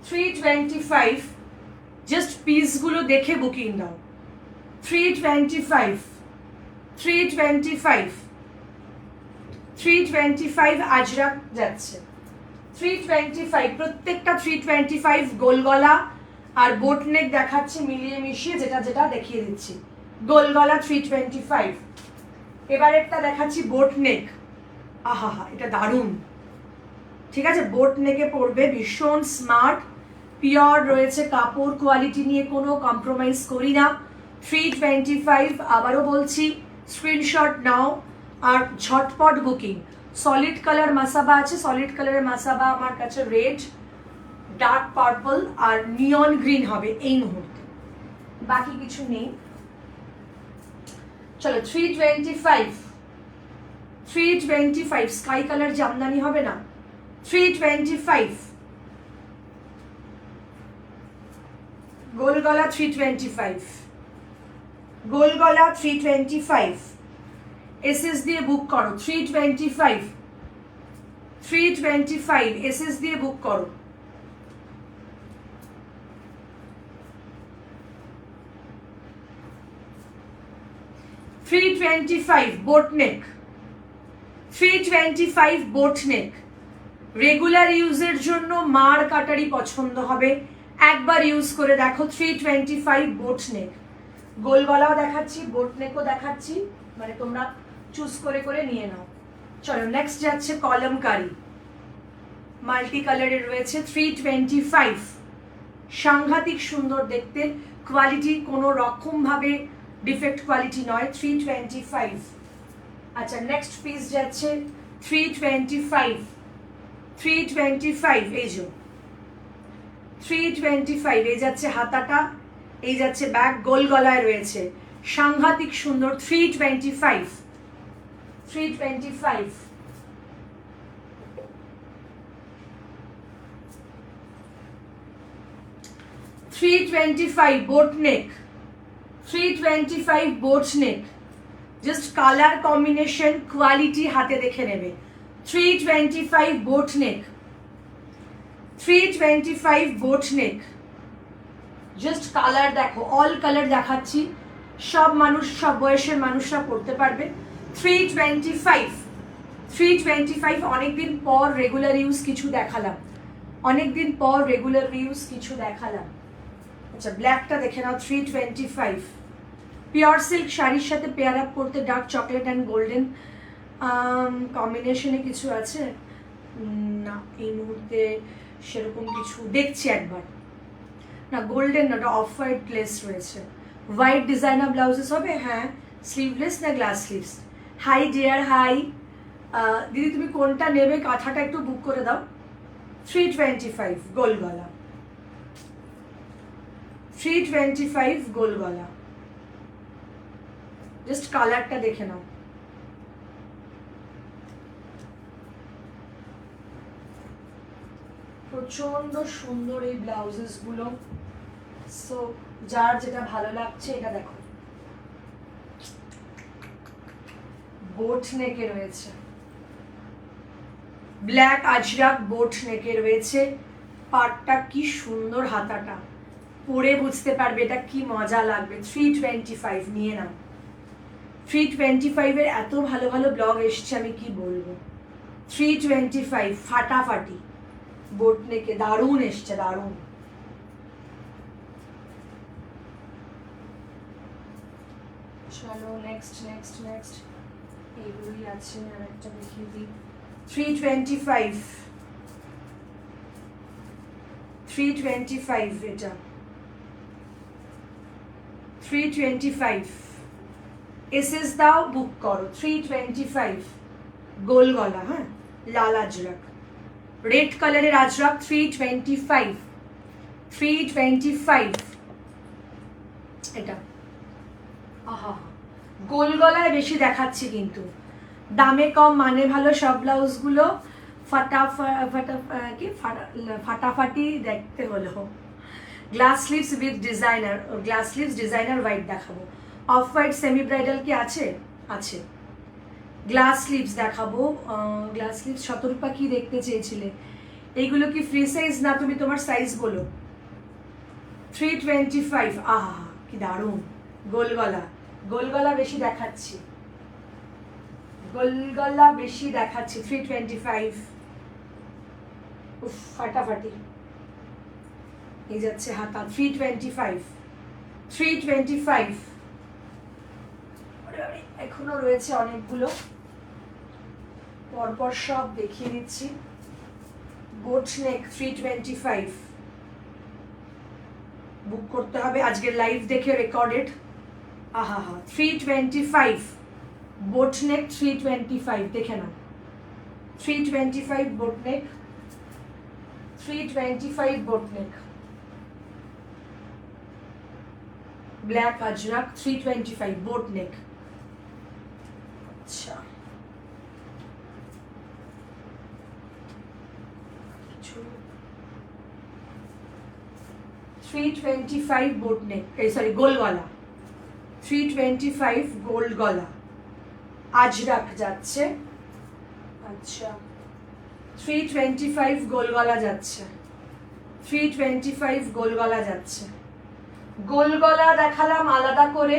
325 জাস্ট পিসগুলো দেখে বুকিং দাও। 325, 325, 325 আজরাক যাচ্ছে। 325 প্রত্যেকটা 325 গোল গলা আর বোট নেক দেখাচ্ছি মিলিয়ে মিশিয়ে, যেটা যেটা দেখিয়ে দিচ্ছি। গোল গলা 325। এবার একটা দেখাচ্ছি বোট নেক। আহা হা, এটা দারুণ। ঠিক আছে, বোট নেকে পড়বে, ভীষণ স্মার্ট, পিওর রয়েছে কাপড়, কোয়ালিটি নিয়ে কোনো কম্প্রোমাইজ করি না। 325 আবারও বলছি, স্ক্রিনশট নাও আর ঝটপট বুকিং। সলিড কালার মাসাবা আছে, সলিড কালারের মাসাবা আমার কাছে রেড, ডার্ক পার্পল আর নিয়ন গ্রিন হবে এই মুহূর্তে, বাকি কিছু নেই। চলো 325, 325 স্কাই কালার জামদানি হবে না? 325 গোল গলা 325, গোল গলা 325 এসএস দিয়ে বুক করো। 325, 325 এসএস দিয়ে বুক করো। $325 বোট নেক, 325 বোট নেক। রেগুলার ইউজের জন্য মার কাটারি পছন্দ হবে, একবার ইউজ করে দেখো। 325 বোট নেক। গোল গলাও দেখাচ্ছি, বোট নেকও দেখাচ্ছি, মানে তোমরা চুজ করে করে নিয়ে নাও। চলো নেক্সট যাচ্ছে কলমকারি, মাল্টি কালারের রয়েছে। 325 সাংঘাতিক সুন্দর দেখতে, কোয়ালিটি কোনো রকম ভাবে ডিফেক্ট কোয়ালিটি নয়। 325। আচ্ছা নেক্সট পিস যাচ্ছে 325, 325 এই যে 325 এই যাচ্ছে হাতাটা, এই যাচ্ছে ব্যাক, গোল গলায় রয়েছে, সাংঘাতিক সুন্দর। 325, 325 325 বোট নেক, 325 বোট নেক। জাস্ট কালার কম্বিনেশন কোয়ালিটি হাতে দেখে নেবে। 325 বোট নেক, 325 বোট নেক। জাস্ট কালার দেখো, অল কালার দেখাচ্ছি, সব মানুষ, সব বয়সের মানুষরা পড়তে পারবে। 325, 325 অনেকদিন পর রেগুলার ইউজ কিছু দেখালাম, অনেকদিন পর রেগুলার ইউজ কিছু দেখালাম। আচ্ছা ব্ল্যাকটা দেখে নাও, 325 পিওর সিল্ক শাড়ির সাথে পেয়ার আপ করতে ডার্ক চকলেট অ্যান্ড গোল্ডেন কম্বিনেশনে কিছু আছে না এই মুহূর্তে সেরকম কিছু দেখছি একবার না। গোল্ডেন না, অফ হোয়াইট লেস রয়েছে, হোয়াইট ডিজাইনার ব্লাউজেস হবে। হ্যাঁ স্লিভলেস না glass sleeves? Hi dear hi দিদি, তুমি কোনটা নেবে কাঁথাটা একটু বুক করে দাও। 325 গোল গলা, 325 গোল গলা। জাস্ট কালারটা দেখে নাও। প্রচন্ড সুন্দর এই ব্লাউজেস গুলো। সো যার যেটা ভালো লাগছে এটা দেখো, বোট নেকে রয়েছে, ব্ল্যাক আজরাক বোট নেকে রয়েছে। পাটটা কি সুন্দর, হাতাটা পরে বুঝতে পারবে এটা কি মজা লাগবে। 325 নিয়ে নাও। 325 এর এত ভালো ভালো ব্লগ এসছে আমি কি বলবো। 325 ফাটাফাটি বোট নেকে, দারুণ এসছে, দারুণ। চলো নেক্সট নেক্সট নেক্সট, এইগুলোই আছে। আর একটা দেখিয়ে দিই। 325 325 এটা 325 এসএস দাও, বুক করো। 325 গোল গলা, হ্যাঁ লাল আজরাক, রেড কালারের আজরাক। 325 325 এটা। আহা গোল গলায় বেশি দেখাচ্ছি কিন্তু দামে কম মানে ভালো। সব ব্লাউজগুলো ফাটাফাটি দেখতে হলো। Glass sleeves with designer, glass sleeves designer white দেখাবো। অফ হোয়াইট সেমি ব্রাইডাল কি আছে? আছে। গ্লাস স্লিভস দেখাবো। গ্লাস স্লিভস শতরূপা কি দেখতে চেয়েছিলে? এইগুলো কি ফ্রি সাইজ না তুমি তোমার সাইজ বলো। 325 আহা কি দারুণ। গোলগলা, গোলগলা বেশি দেখাচ্ছি, গোলগলা বেশি দেখাচ্ছি। 325 উফ ফাটাফাটি এই যাচ্ছে হাতা। 325 325 এখনো রয়েছে অনেকগুলো, পরপর সব দেখিয়ে দিচ্ছি। বোট নেক 325 বুক করতে হবে আজকের লাইভ দেখে, রেকর্ডেড। আহা হা 325 বোট নেক 325 দেখে নাও। 325 বোট নেক, 325 বোট নেক, ব্ল্যাক আজরাক 325 বোট নেক। আচ্ছা 325 বোট নেক, সরি গোল গলা। 325 গোল্ড গলা আজরাক যাচ্ছে। আচ্ছা 325 গোল গলা যাচ্ছে, 325 গোল গলা যাচ্ছে। গোল গলা দেখালাম আলাদা করে,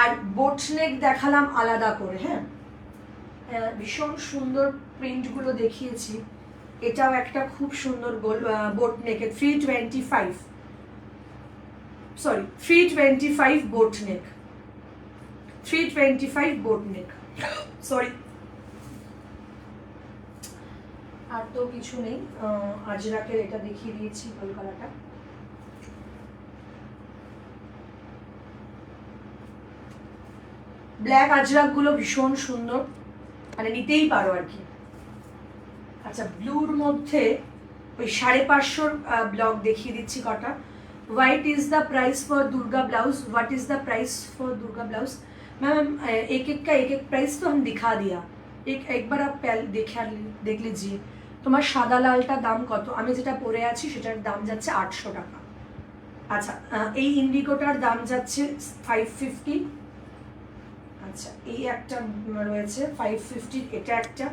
আর বোট নেক দেখালাম আলাদা করে। হ্যাঁ ভীষণ সুন্দর প্রিন্টগুলো দেখিয়েছি। এটাও একটা খুব সুন্দর গোল বোট নেকে। 325 সরি 325 বোট নেক, 325 বোট নেক, সরি। আর তো কিছু নেই। আজরাকের এটা দেখিয়ে দিয়েছি গোলগলাটা। ব্ল্যাক আজরাক গুলো ভীষণ সুন্দর, মানে নিতেই পারো আর কি। আচ্ছা ব্লুর মধ্যে ওই 550 ব্লক দেখিয়ে দিচ্ছি কটা। White is the price for Durga blouse, what is the price for Durga blouse? Ma'am एक एक का एक एक प्राइस तो हम दिखा दिया, एक बार आप देख लीजिए। তোমার সাদা লালটা দাম কত? আমি যেটা পরে আছি সেটার দাম যাচ্ছে 800 টাকা। আচ্ছা এই ইন্ডিগোটার দাম যাচ্ছে 550। আচ্ছা এই একটা রয়েছে 550, এটা একটা,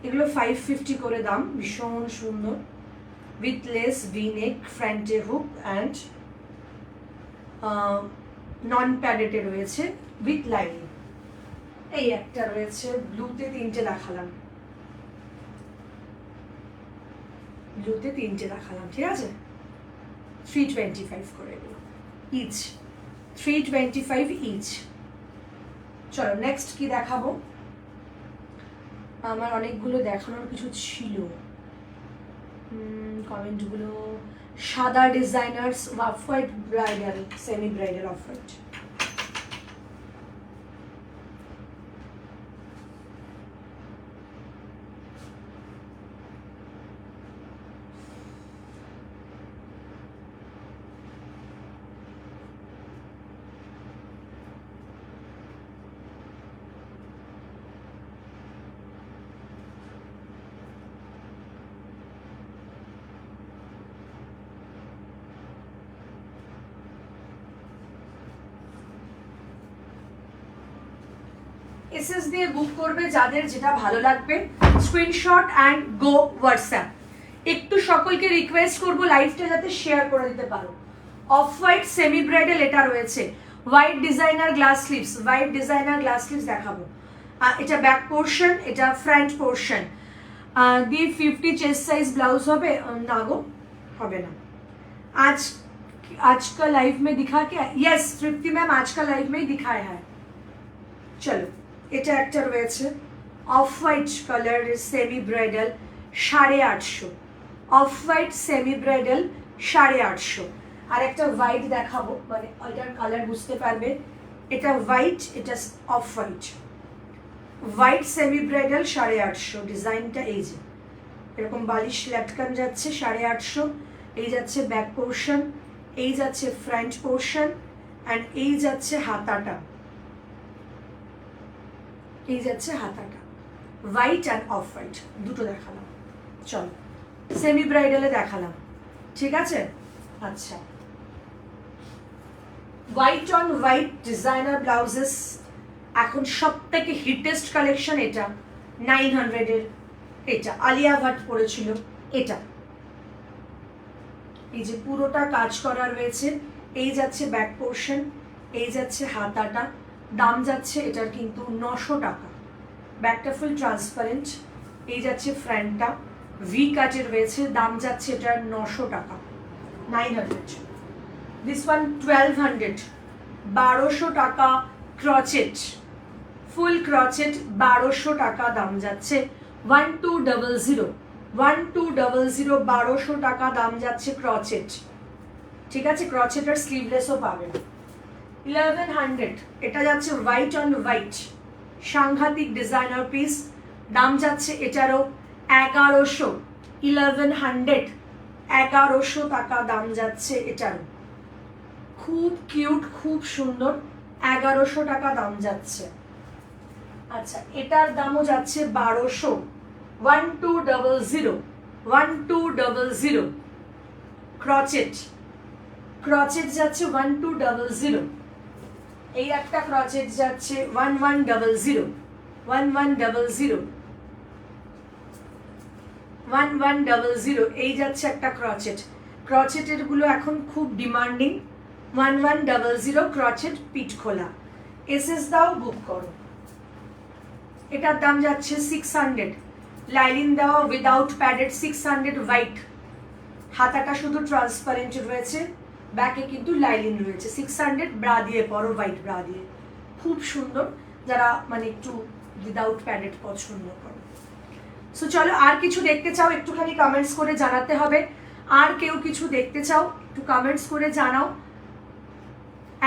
এগুলো 550 করে দাম। ভীষণ সুন্দর, উইথ লেস, ভি নেক, ফ্রন্টে হুক অ্যান্ড নন প্যাডেটে রয়েছে উইথ লাইনিং। এই একটা রয়েছে ব্লুতে, তিনটে দেখালাম, ব্লুতে তিনটে দেখালাম, ঠিক আছে, 325 করে এগুলো ইচ, 325 ইচ। চলো নেক্সট কি দেখাবো, আমার অনেকগুলো দেখানোর কিছু ছিল, কমেন্টগুলো, সাদা designers off white bridal, semi bridal off white. SS দিয়ে বুক করবে, যাদের যেটা ভালো লাগবে স্ক্রিনশট অ্যান্ড গো হোয়াটসঅ্যাপ। একটু সকলকে রিকোয়েস্ট করবো লাইভটা যাতে শেয়ার করে দিতে পারো। অফ হোয়াইট সেমি ব্রাইডাল এটা রয়েছে, white designer glass sleeves, white designer glass sleeves দেখাবো। এটা ব্যাক পোর্শন, এটা ফ্রন্ট পোর্শন দিয়ে 50 চেস্ট সাইজ ব্লাউজ হবে, না গো হবে না। आज का लाइव में दिखा क्या? यस तृप्ति मैम आज का लाइव में ही दिखाया है। चलो এটা একটা রয়েছে off white colour semi bridal 850, off white semi bridal 850। আর একটা হোয়াইট দেখাবো, মানে এটার কালার বুঝতে পারবে, এটা হোয়াইট, এটা off white, white semi bridal 850। ডিজাইনটা এই যে এরকম বালিশ লাটকান যাচ্ছে 850, এই যাচ্ছে ব্যাক পোর্শন, এই যাচ্ছে ফ্রন্ট পোর্শন অ্যান্ড এই যাচ্ছে হাতাটা, এই যাচ্ছে হাতাটা, হোয়াইট অ্যান্ড অফ হোয়াইট দুটো দেখালাম। চলো সেমি ব্রাইডালে দেখালাম, ঠিক আছে। আচ্ছা white on white designer blouses এখন সব থেকে হিটেস্ট কালেকশন, এটা 900-এর, এটা আলিয়া ভাট পরেছিল, এটা এই যে পুরোটা কাজ করা রয়েছে, এই যাচ্ছে ব্যাক পোর্শন, এই যাচ্ছে হাতাটা, দাম যাচ্ছে এটার কিন্তু 900 টাকা। ব্যাকটা ফুল ট্রান্সপারেন্ট, এই যাচ্ছে ফ্রন্টটা ভি কাটের রয়েছে, দাম যাচ্ছে এটার 900 টাকা, 900। দিস ওয়ান 1200, 1200 টাকা ক্রচেট, ফুল ক্রচেট 1200 টাকা দাম যাচ্ছে, 1200, 1200, 1200 টাকা দাম যাচ্ছে ক্রচেট, ঠিক আছে। ক্রচেটার স্লিভলেসও পাবেন। 1100, এটা যাচ্ছে হোয়াইট অন হোয়াইট, সাংঘাতিক ডিজাইনার পিস, দাম যাচ্ছে এটারও 1100, 1100, 1100 টাকা দাম যাচ্ছে এটারও, খুব কিউট, খুব সুন্দর, 1100 টাকা দাম যাচ্ছে। আচ্ছা এটার দামও যাচ্ছে 1200, 1200, 1200 ক্রচেট, ক্রচেট যাচ্ছে 1200, এই একটা ক্রচেট যাচ্ছে 1100, 1100, 1100, এই যাচ্ছে একটা ক্রচেট। ক্রচেটের গুলো এখন খুব ডিমান্ডিং, 1100 ক্রচেট পিঠ খোলা। এসএস দাও বুক করো। এটার দাম যাচ্ছে 600, লাইলিন দেওয়া উইদাউট প্যাডেড 600 হোয়াইট, হাতাটা শুধু ট্রান্সপারেন্ট রয়েছে, ব্যাকে কিন্তু লাইলিন রয়েছে, 600 ব্রা দিয়ে পরো, হোয়াইট ব্রা দিয়ে, খুব সুন্দর, যারা মানে একটু উইদাউট প্যাডেড পছন্দ করে। সো চলো আর কিছু দেখতে চাও একটুখানি কমেন্টস করে জানাতে হবে, আর কেউ কিছু দেখতে চাও একটু কমেন্টস করে জানাও।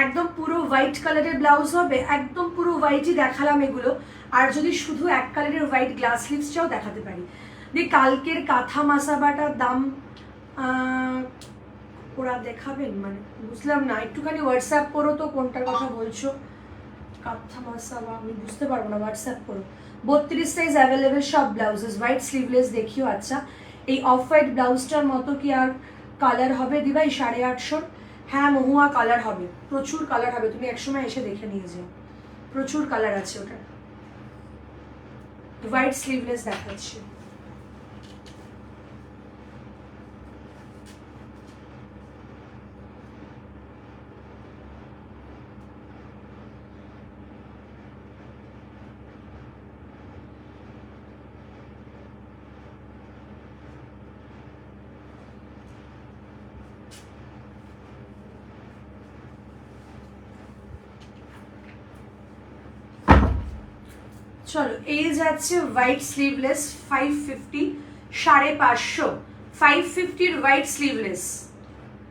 একদম পুরো হোয়াইট কালারের ব্লাউজ হবে, একদম পুরো হোয়াইটই দেখালাম এগুলো, আর যদি শুধু এক কালারের হোয়াইট গ্লাস স্লিভস চাও দেখাতে পারি। দিয়ে কালকের কাঁথা মাসাবাটার দাম ওরা দেখাবেন, মানে বুঝলাম না, একটুখানি হোয়াটসঅ্যাপ করো তো কোনটার কথা বলছো। কাঁথা মাসাবা আমি বুঝতে পারবো না, হোয়াটসঅ্যাপ করো। 32 সাইজ অ্যাভেলেবেল সব ব্লাউজেস, হোয়াইট স্লিভলেস দেখিও। আচ্ছা এই অফ হোয়াইট ব্লাউজটার মতো কি আর কালার হবে দিভাই 850? হ্যাঁ মহুয়া কালার হবে, প্রচুর কালার হবে, তুমি একসময় এসে দেখে নিয়ে যাও, প্রচুর কালার আছে ওটা। হোয়াইট স্লিভলেস দেখাচ্ছি। চলো এই যাচ্ছে হোয়াইট স্লিভলেস 550, 550, 550 হোয়াইট স্লিভলেস।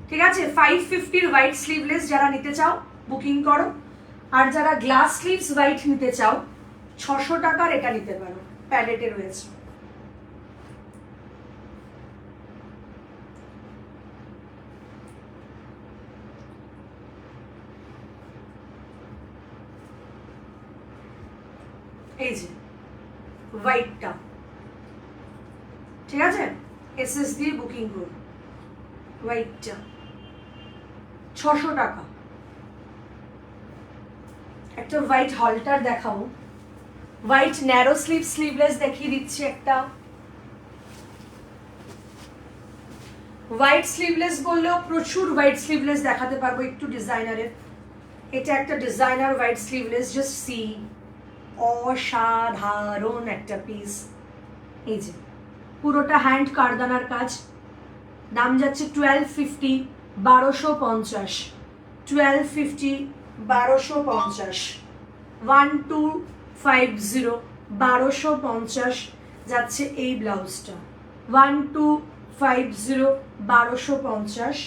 ঠিক আছে, 550 হোয়াইট স্লিভলেস যারা নিতে চাও বুকিং করো। আর যারা গ্লাস স্লিভস হোয়াইট নিতে চাও 600 টাকার এটা নিতে পারো, প্যালেটে রয়েছে। এই যে হোয়াইটটা, ঠিক আছে, এসএস দিয়ে বুকিং করুন। হোয়াইটটা 600 টাকা। একটা হোয়াইট হলটার দেখাবো, হোয়াইট ন্যারো স্লিভলেস দেখিয়ে দিচ্ছি একটা। হোয়াইট স্লিভলেস বললেও প্রচুর হোয়াইট স্লিভলেস দেখাতে পারবো, একটু ডিজাইনারের। এটা একটা designer white sleeveless, just see, অসাধারণ একটা পিস। এই যে পুরোটা হ্যান্ড কারদানার কাজ, দাম যাচ্ছে 1250, 1250, 1250, 1250, 1250, 1250 যাচ্ছে এই ব্লাউজটা, 1250, 1250।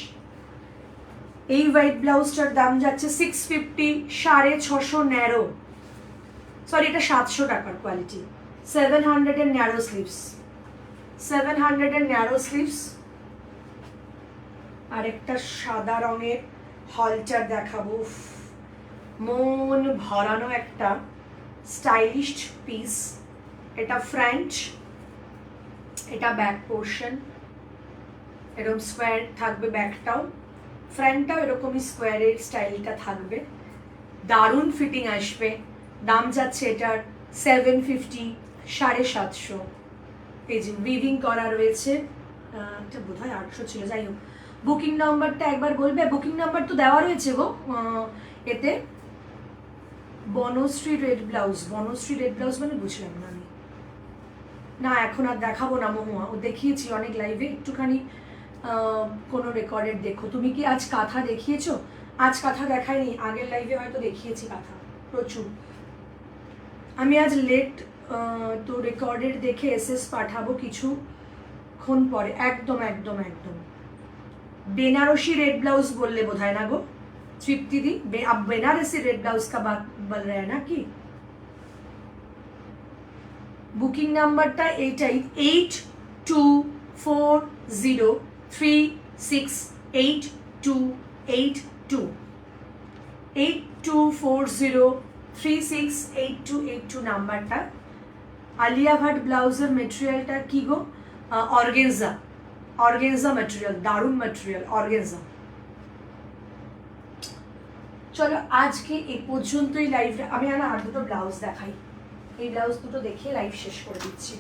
এই হোয়াইট ব্লাউজটার দাম যাচ্ছে 650, 650 ন্যারো, সরি এটা 700 টাকার কোয়ালিটি, 700 এর ন্যারো স্লিভস, 700 এর ন্যারো স্লিভস। আর একটা সাদা রঙের হলচার দেখাবো, মন ভরানো একটা স্টাইলিশ পিস। এটা ফ্রন্ট, এটা ব্যাক পোর্শন, এরকম স্কোয়ার থাকবে ব্যাকটাও, ফ্রন্টটাও এরকমই স্কোয়ারের স্টাইলটা থাকবে, দারুণ ফিটিং আসবে। দাম যাচ্ছে এটার 750, 750। এই যে উইভিং করা রয়েছে, এটা বোধ হয় 800 ছিল, যাই হোক। বুকিং নাম্বারটা একবার বলবে? বুকিং নাম্বার তো দেওয়া রয়েছে গো এতে। Banashree red blouse, Banashree red blouse মানে বুঝলাম না আমি, না এখন আর দেখাবো না মহুয়া, ও দেখিয়েছি অনেক লাইভে, একটুখানি কোনো রেকর্ডেড দেখো। তুমি কি আজ কাঁথা দেখিয়েছো? আজ কাঁথা দেখাইনি, আগের লাইভে হয়তো দেখিয়েছি কাঁথা প্রচুর। আমি আজ লেট তো রেকর্ডেড দেখে এসএস পাঠাবো কিছুক্ষণ পরে, একদম একদম একদম। বেনারসি রেড ব্লাউজ बोलले বোধ হয় না গো তৃপ্তি দি, अब बेनारसी रेड ब्लाउज का बात बोल रहे हैं ना कि? বুকিং নাম্বারটা এইটাই, 8240368282, 8240368282 নাম্বারটা। আলিয়া ভাট ব্লাউজের মেটেরিয়ালটা কি গো? অর্গেনজা, অর্গেনজা মেটেরিয়াল, দারুণ মেটেরিয়াল অর্গেনজা। চলো আজকে এই পর্যন্তই লাইভ। আমি আর দুটো ব্লাউজ দেখাই, এই ব্লাউজ দুটো দেখিয়ে লাইভ শেষ করে দিচ্ছি,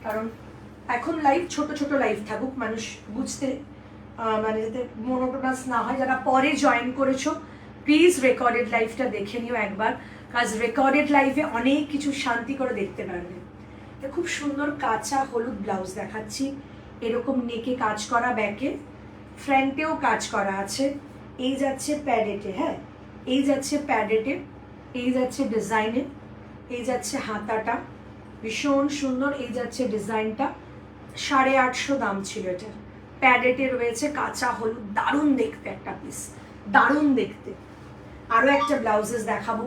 কারণ এখন লাইভ ছোট ছোট লাইভ থাকুক, মানুষ বুঝতে মানে যাতে মনোটোনাস না হয়। যারা পরে জয়েন করেছো প্লিজ রেকর্ডেড লাইভটা দেখে নিও একবার, কাজ রেকর্ডেড লাইভে অনেক কিছু শান্তি করে দেখতে পারবে। খুব সুন্দর কাঁচা হলুদ ব্লাউজ দেখাচ্ছি, এরকম নেকে কাজ করা, ব্যাকে ফ্রন্টেও কাজ করা আছে। এই যাচ্ছে প্যাডেটে, হ্যাঁ এই যাচ্ছে প্যাডেটে, এই যাচ্ছে ডিজাইনে, এই যাচ্ছে হাতাটা ভীষণ সুন্দর, এই যাচ্ছে ডিজাইনটা। 850 দাম ছিল এটার। প্যাডেটে রয়েছে কাঁচা হলুদ, দারুণ দেখতে একটা পিস, দারুণ দেখতে। আরও একটা ব্লাউজেস দেখাবো,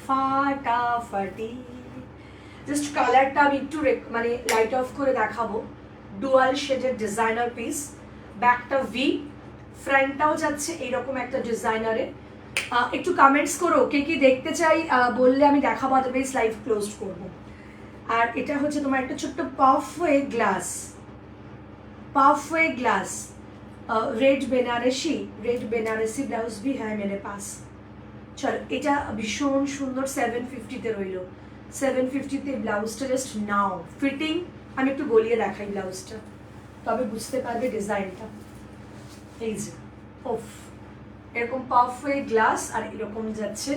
ফাটাফাটি। জাস্ট কালারটা আমি একটু মানে লাইট অফ করে দেখাবো। ডুয়াল শেডের ডিজাইনার পিস, ব্যাকটা ভি, ফ্রন্টটাও যাচ্ছে এইরকম একটা ডিজাইনারে। একটু কমেন্টস করো কে কি দেখতে চাই, বললে আমি দেখাবো, আদারওয়াইজ লাইভ ক্লোজ করবো। আর এটা হচ্ছে তোমার একটা ছোট্ট puff way glass, puff way glass, red Banarasi blouse भी है मेरे पास। चलो এটা ভীষণ সুন্দর, 750 তে রইলো, 750 তে ব্লাউজটা জাস্ট নাও ফিটিং। আমি একটু গলিয়ে দেখাই ব্লাউজটা, তবে বুঝতে পারবে ডিজাইনটা। এই যে ওফ, এরকম পাফওয়ে গ্লাস আর এরকম যাচ্ছে,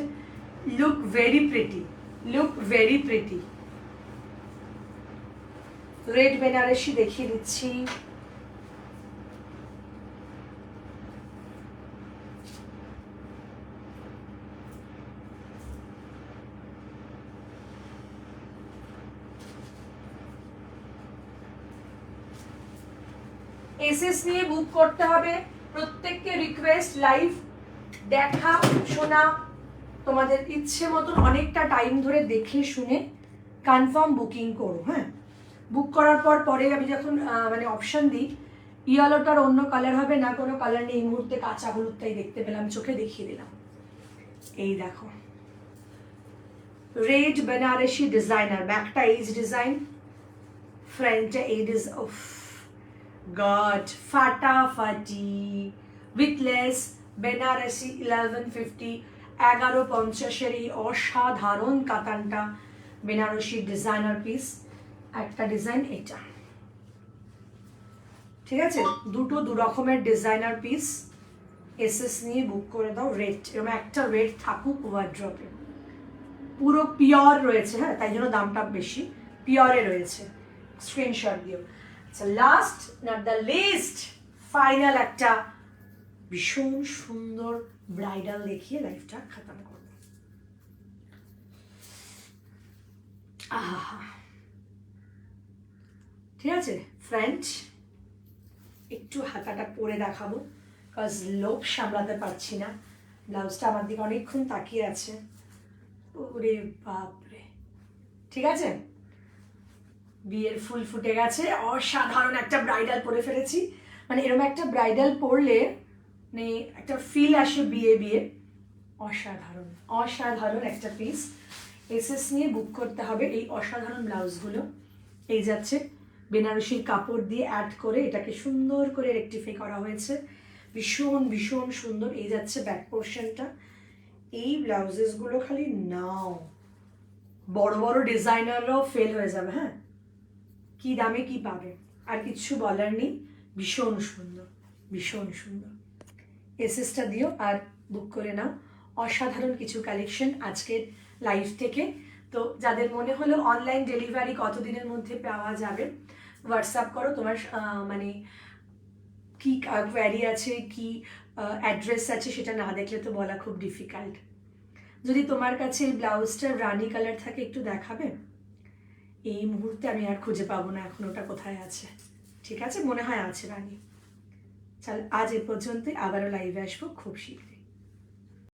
look very pretty, look very pretty. Red Banarasi দেখিয়ে দিচ্ছি, এসএস নিয়ে বুক করতে হবে। প্রত্যেককে রিকোয়েস্ট, লাইভ দেখা শোনা তোমাদের ইচ্ছে মতন অনেকটা টাইম ধরে দেখে শুনে কনফার্ম বুকিং করো। হ্যাঁ, বুক করার পর পরে আমি যখন মানে অপশান দিই, ইয়েলোটার অন্য কালার হবে না, কোনো কালার নেই, এই মুহূর্তে কাঁচা হলুদটাই দেখতে পেলাম, চোখে দেখিয়ে দিলাম। এই দেখো রেড বেনারসি ডিজাইনার, ব্যাকটা এইজ ডিজাইন, ফ্রন্টে এই উফ গড ফাটাফাটি উইথ লেস বেনারসি 1150 1150 এই অসাধারণ কাতানটা বেনারসি ডিজাইনার পিস। একটা ডিজাইন এটা, ঠিক আছে, দুটো দু রকমের ডিজাইনার পিস। এসএস নিয়ে বুক করে দাও। রেড, এরকম একটা রেড থাকুক ওয়ার্ড্রপে, পুরো পিওর রয়েছে। হ্যাঁ, তাই জন্য দামটা বেশি, পিওরে রয়েছে, স্ক্রিনশট দিও। আচ্ছা, last not the least, final একটা ভীষণ সুন্দর ব্রাইডাল দেখিয়ে লাইফটা খতম করব। আহা, ঠিক আছে ফ্রেন্ড, একটু হাতাটা পরে দেখাবো, কজ লোভ সামলাতে পারছি না। ব্লাউজটা আমার দিকে অনেকক্ষণ তাকিয়ে আছে। ওরে বাপরে, ঠিক আছে, বিয়ের ফুল ফুটে গেছে। অসাধারণ একটা ব্রাইডাল পরে ফেলেছি। মানে এরকম একটা ব্রাইডাল পরলে মানে একটা ফিল আসে বিয়ে বিয়ে। অসাধারণ অসাধারণ একটা পিস। এসএস নিয়ে বুক করতে হবে এই অসাধারণ ব্লাউজগুলো। এই যাচ্ছে বেনারসির কাপড় দিয়ে অ্যাড করে এটাকে সুন্দর করে রেকটিফাই করা হয়েছে, ভীষণ ভীষণ সুন্দর। এই যাচ্ছে ব্যাক পোর্শনটা। এই ব্লাউজেসগুলো খালি নাও, বড় বড় ডিজাইনাররাও ফেল হয়ে যাবে। হ্যাঁ, কি দামে কি পাবে, আর কিছু বলার নেই। ভীষণ সুন্দর, ভীষণ সুন্দর। এসএসটা দিও আর বুক করে নাও। অসাধারণ কিছু কালেকশন আজকের লাইভ থেকে। তো যাদের মনে হলো অনলাইন ডেলিভারি কতদিনের মধ্যে পাওয়া যাবে, হোয়াটসঅ্যাপ করো। তোমার মানে কি কোয়ারি আছে, কি অ্যাড্রেস আছে, সেটা না দেখলে তো বলা খুব ডিফিকাল্ট। যদি তোমার কাছে এই ব্লাউজটার রানি কালার থাকে একটু দেখাবে। এই মুহূর্তে আমি আর খুঁজে পাবো না এখন ওটা কোথায় আছে। ঠিক আছে, মনে হয় আছে রানি। চল আজ এ পর্যন্তই, আবারও লাইভে আসবো খুব শীঘ্রই।